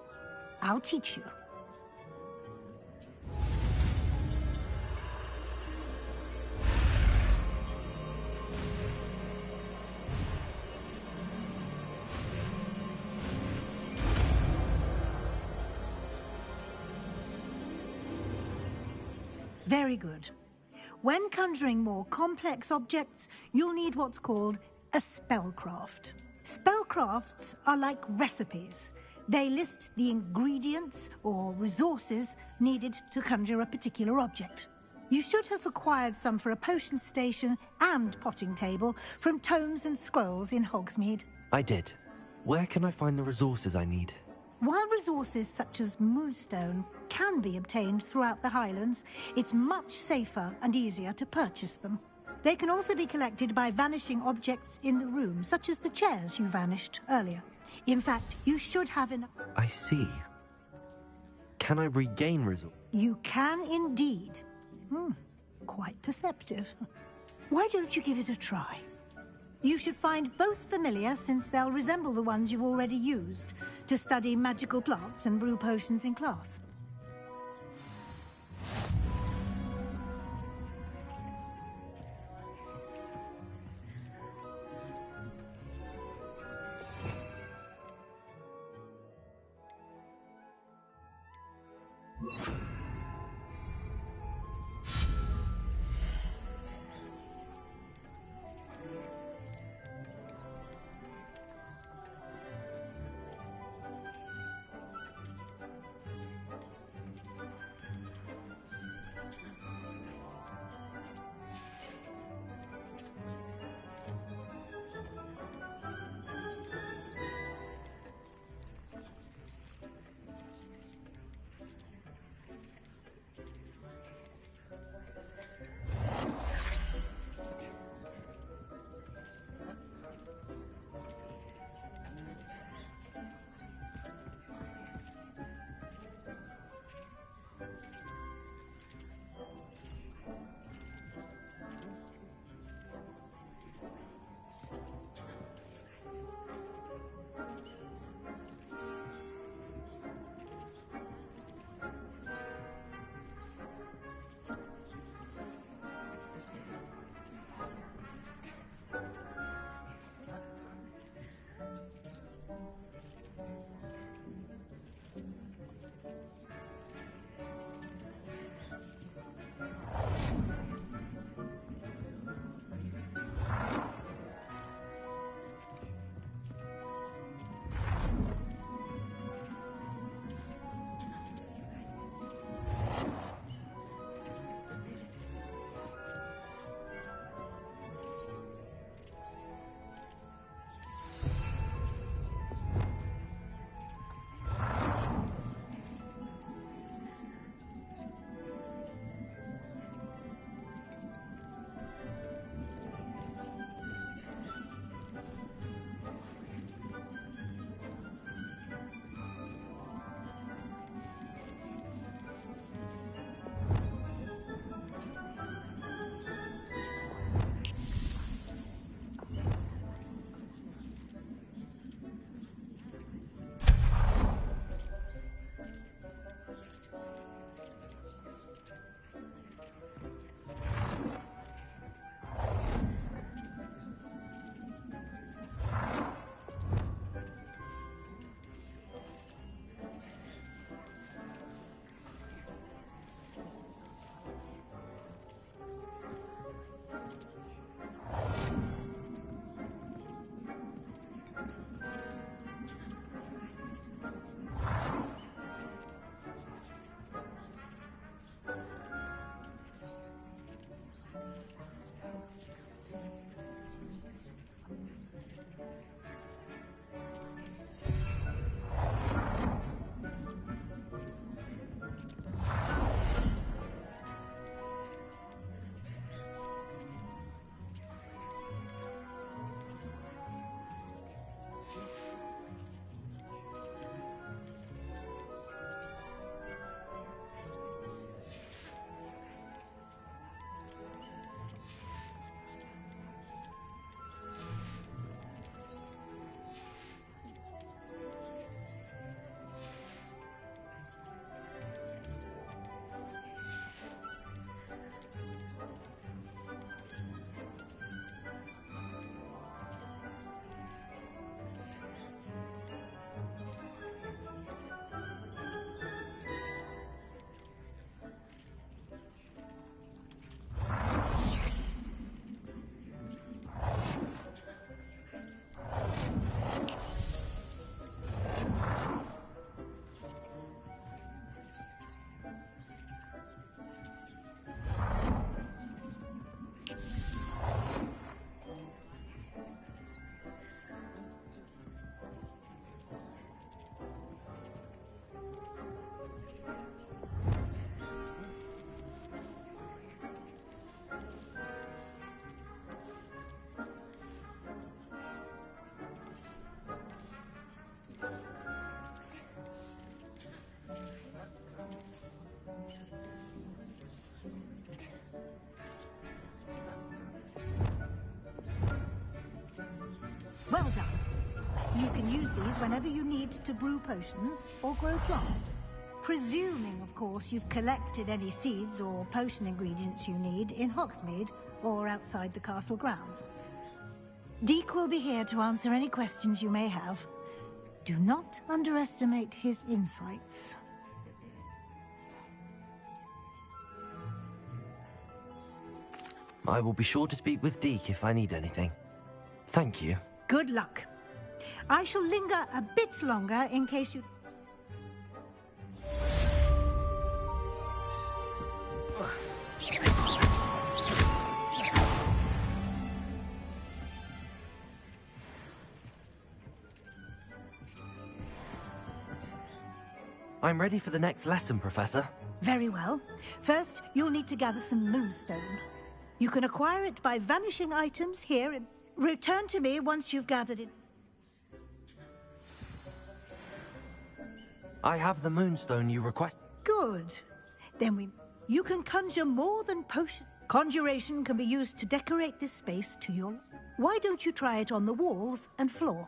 I'll teach you. Very good. When conjuring more complex objects, you'll need what's called a spellcraft. Spellcrafts are like recipes. They list the ingredients or resources needed to conjure a particular object. You should have acquired some for a potion station and potting table from tomes and scrolls in Hogsmeade. I did. Where can I find the resources I need? While resources such as moonstone can be obtained throughout the Highlands, it's much safer and easier to purchase them. They can also be collected by vanishing objects in the room, such as the chairs you vanished earlier. In fact, you should have enough... I see. Can I regain resources? You can indeed. Quite perceptive. Why don't you give it a try? You should find both familiar, since they'll resemble the ones you've already used to study magical plants and brew potions in class. these whenever you need to brew potions or grow plants. Presuming, of course, you've collected any seeds or potion ingredients you need in Hogsmeade or outside the castle grounds. Deke will be here to answer any questions you may have. Do not underestimate his insights. I will be sure to speak with Deke if I need anything. Thank you. Good luck. I shall linger a bit longer in case you... I'm ready for the next lesson, Professor. Very well. First, you'll need to gather some moonstone. You can acquire it by vanishing items here and return to me once you've gathered it. I have the moonstone you request. Good. Then you can conjure more than potion. Conjuration can be used to decorate this space to your... Why don't you try it on the walls and floor?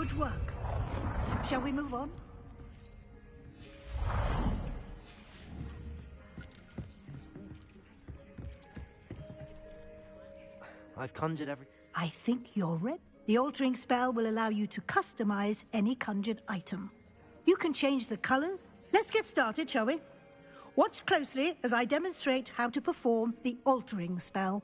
Good work. Shall we move on? I've conjured every... I think you're ready. The altering spell will allow you to customize any conjured item. You can change the colors. Let's get started, shall we? Watch closely as I demonstrate how to perform the altering spell.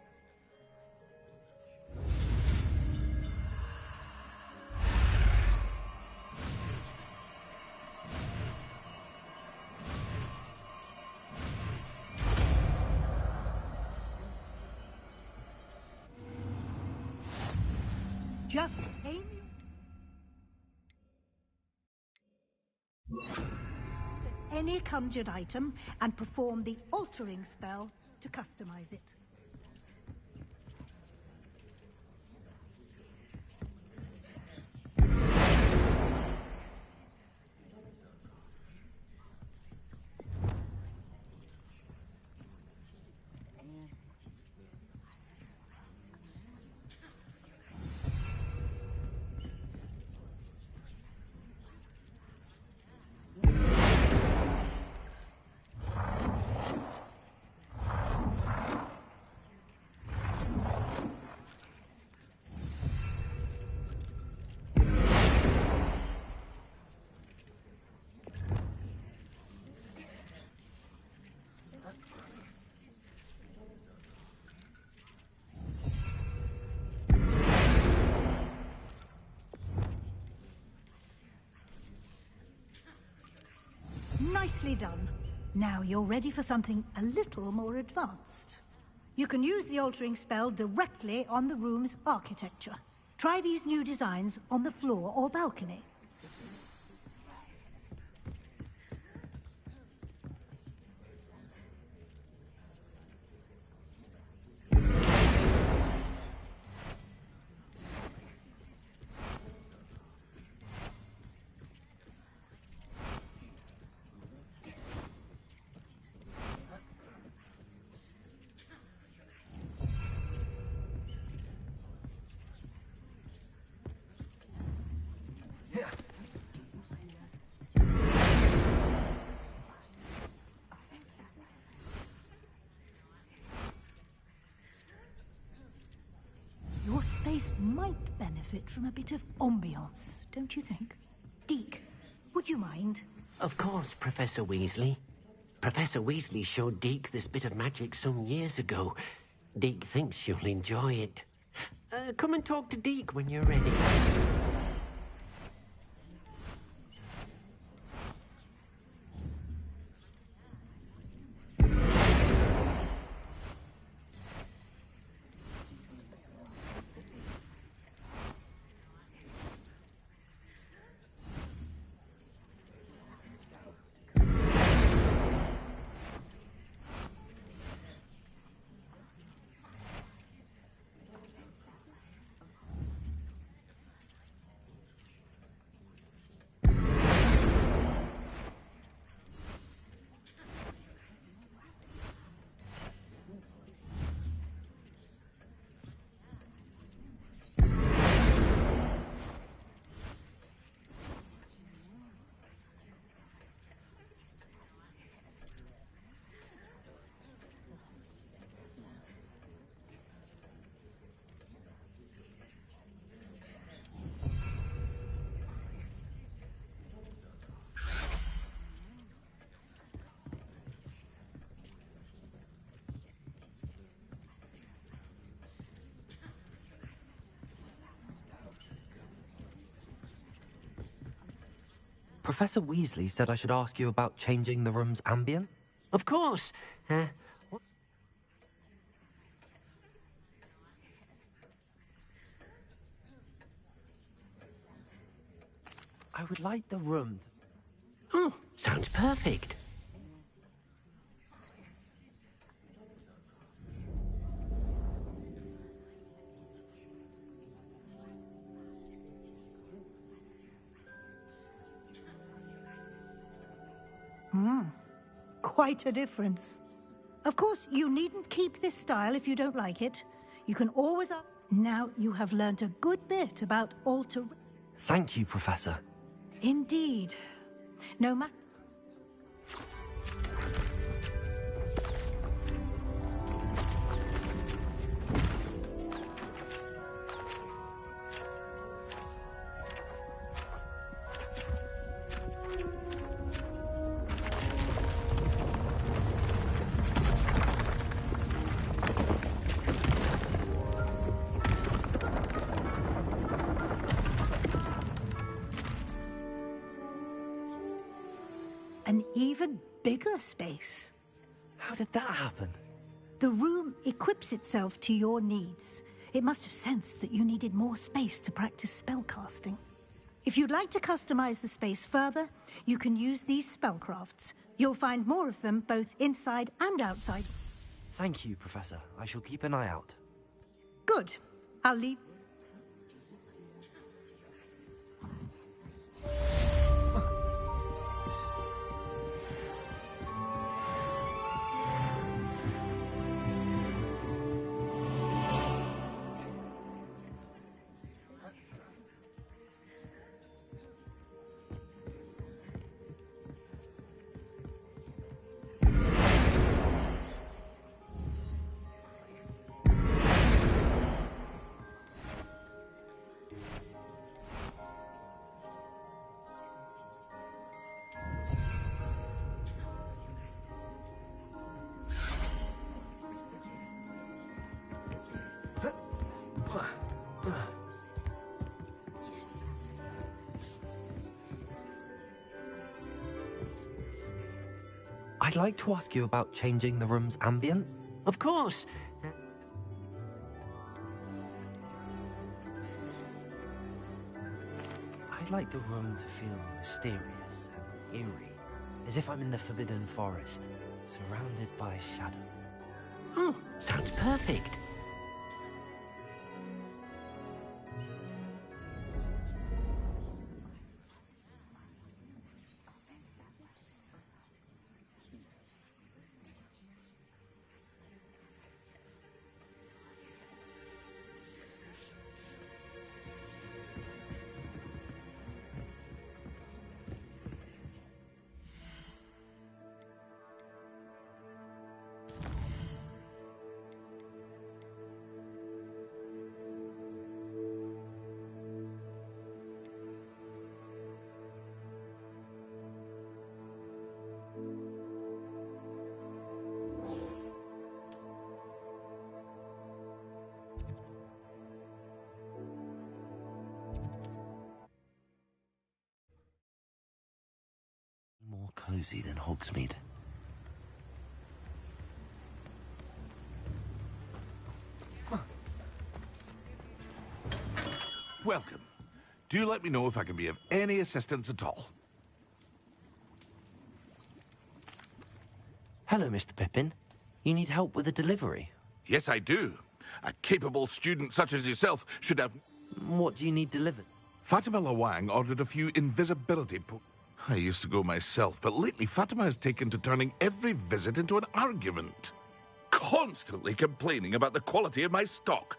Just aim at any conjured item and perform the altering spell to customize it. Nicely done. Now you're ready for something a little more advanced. You can use the altering spell directly on the room's architecture. Try these new designs on the floor or balcony. Your space might benefit from a bit of ambiance, don't you think? Deke, would you mind? Of course, Professor Weasley. Professor Weasley showed Deke this bit of magic some years ago. Deke thinks you'll enjoy it. Come and talk to Deke when you're ready. Professor Weasley said I should ask you about changing the room's ambient? Of course. What? I would like the room... Oh, sounds perfect. Quite a difference. Of course, you needn't keep this style if you don't like it. You can always up. Now you have learnt a good bit about Thank you, Professor. Indeed. No matter. An even bigger space. How did that happen? The room equips itself to your needs. It must have sensed that you needed more space to practice spellcasting. If you'd like to customize the space further, you can use these spellcrafts. You'll find more of them both inside and outside. Thank you, Professor. I shall keep an eye out. Good. I'll leave. I'd like to ask you about changing the room's ambience. Of course. I'd like the room to feel mysterious and eerie, as if I'm in the Forbidden Forest, surrounded by shadow. Oh, sounds perfect. More cozy than Hogsmeade. Welcome. Do let me know if I can be of any assistance at all. Hello, Mr. Pippin. You need help with a delivery? Yes, I do. A capable student such as yourself should have... What do you need delivered? Fatima Lawang ordered a few invisibility I used to go myself, but lately Fatima has taken to turning every visit into an argument. Constantly complaining about the quality of my stock.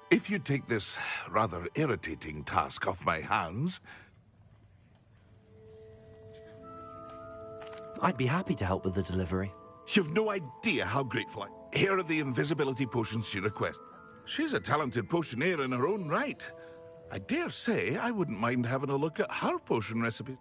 If you take this rather irritating task off my hands... I'd be happy to help with the delivery. You've no idea how grateful I... Here are the invisibility potions she requests. She's a talented potioneer in her own right. I dare say I wouldn't mind having a look at her potion recipe.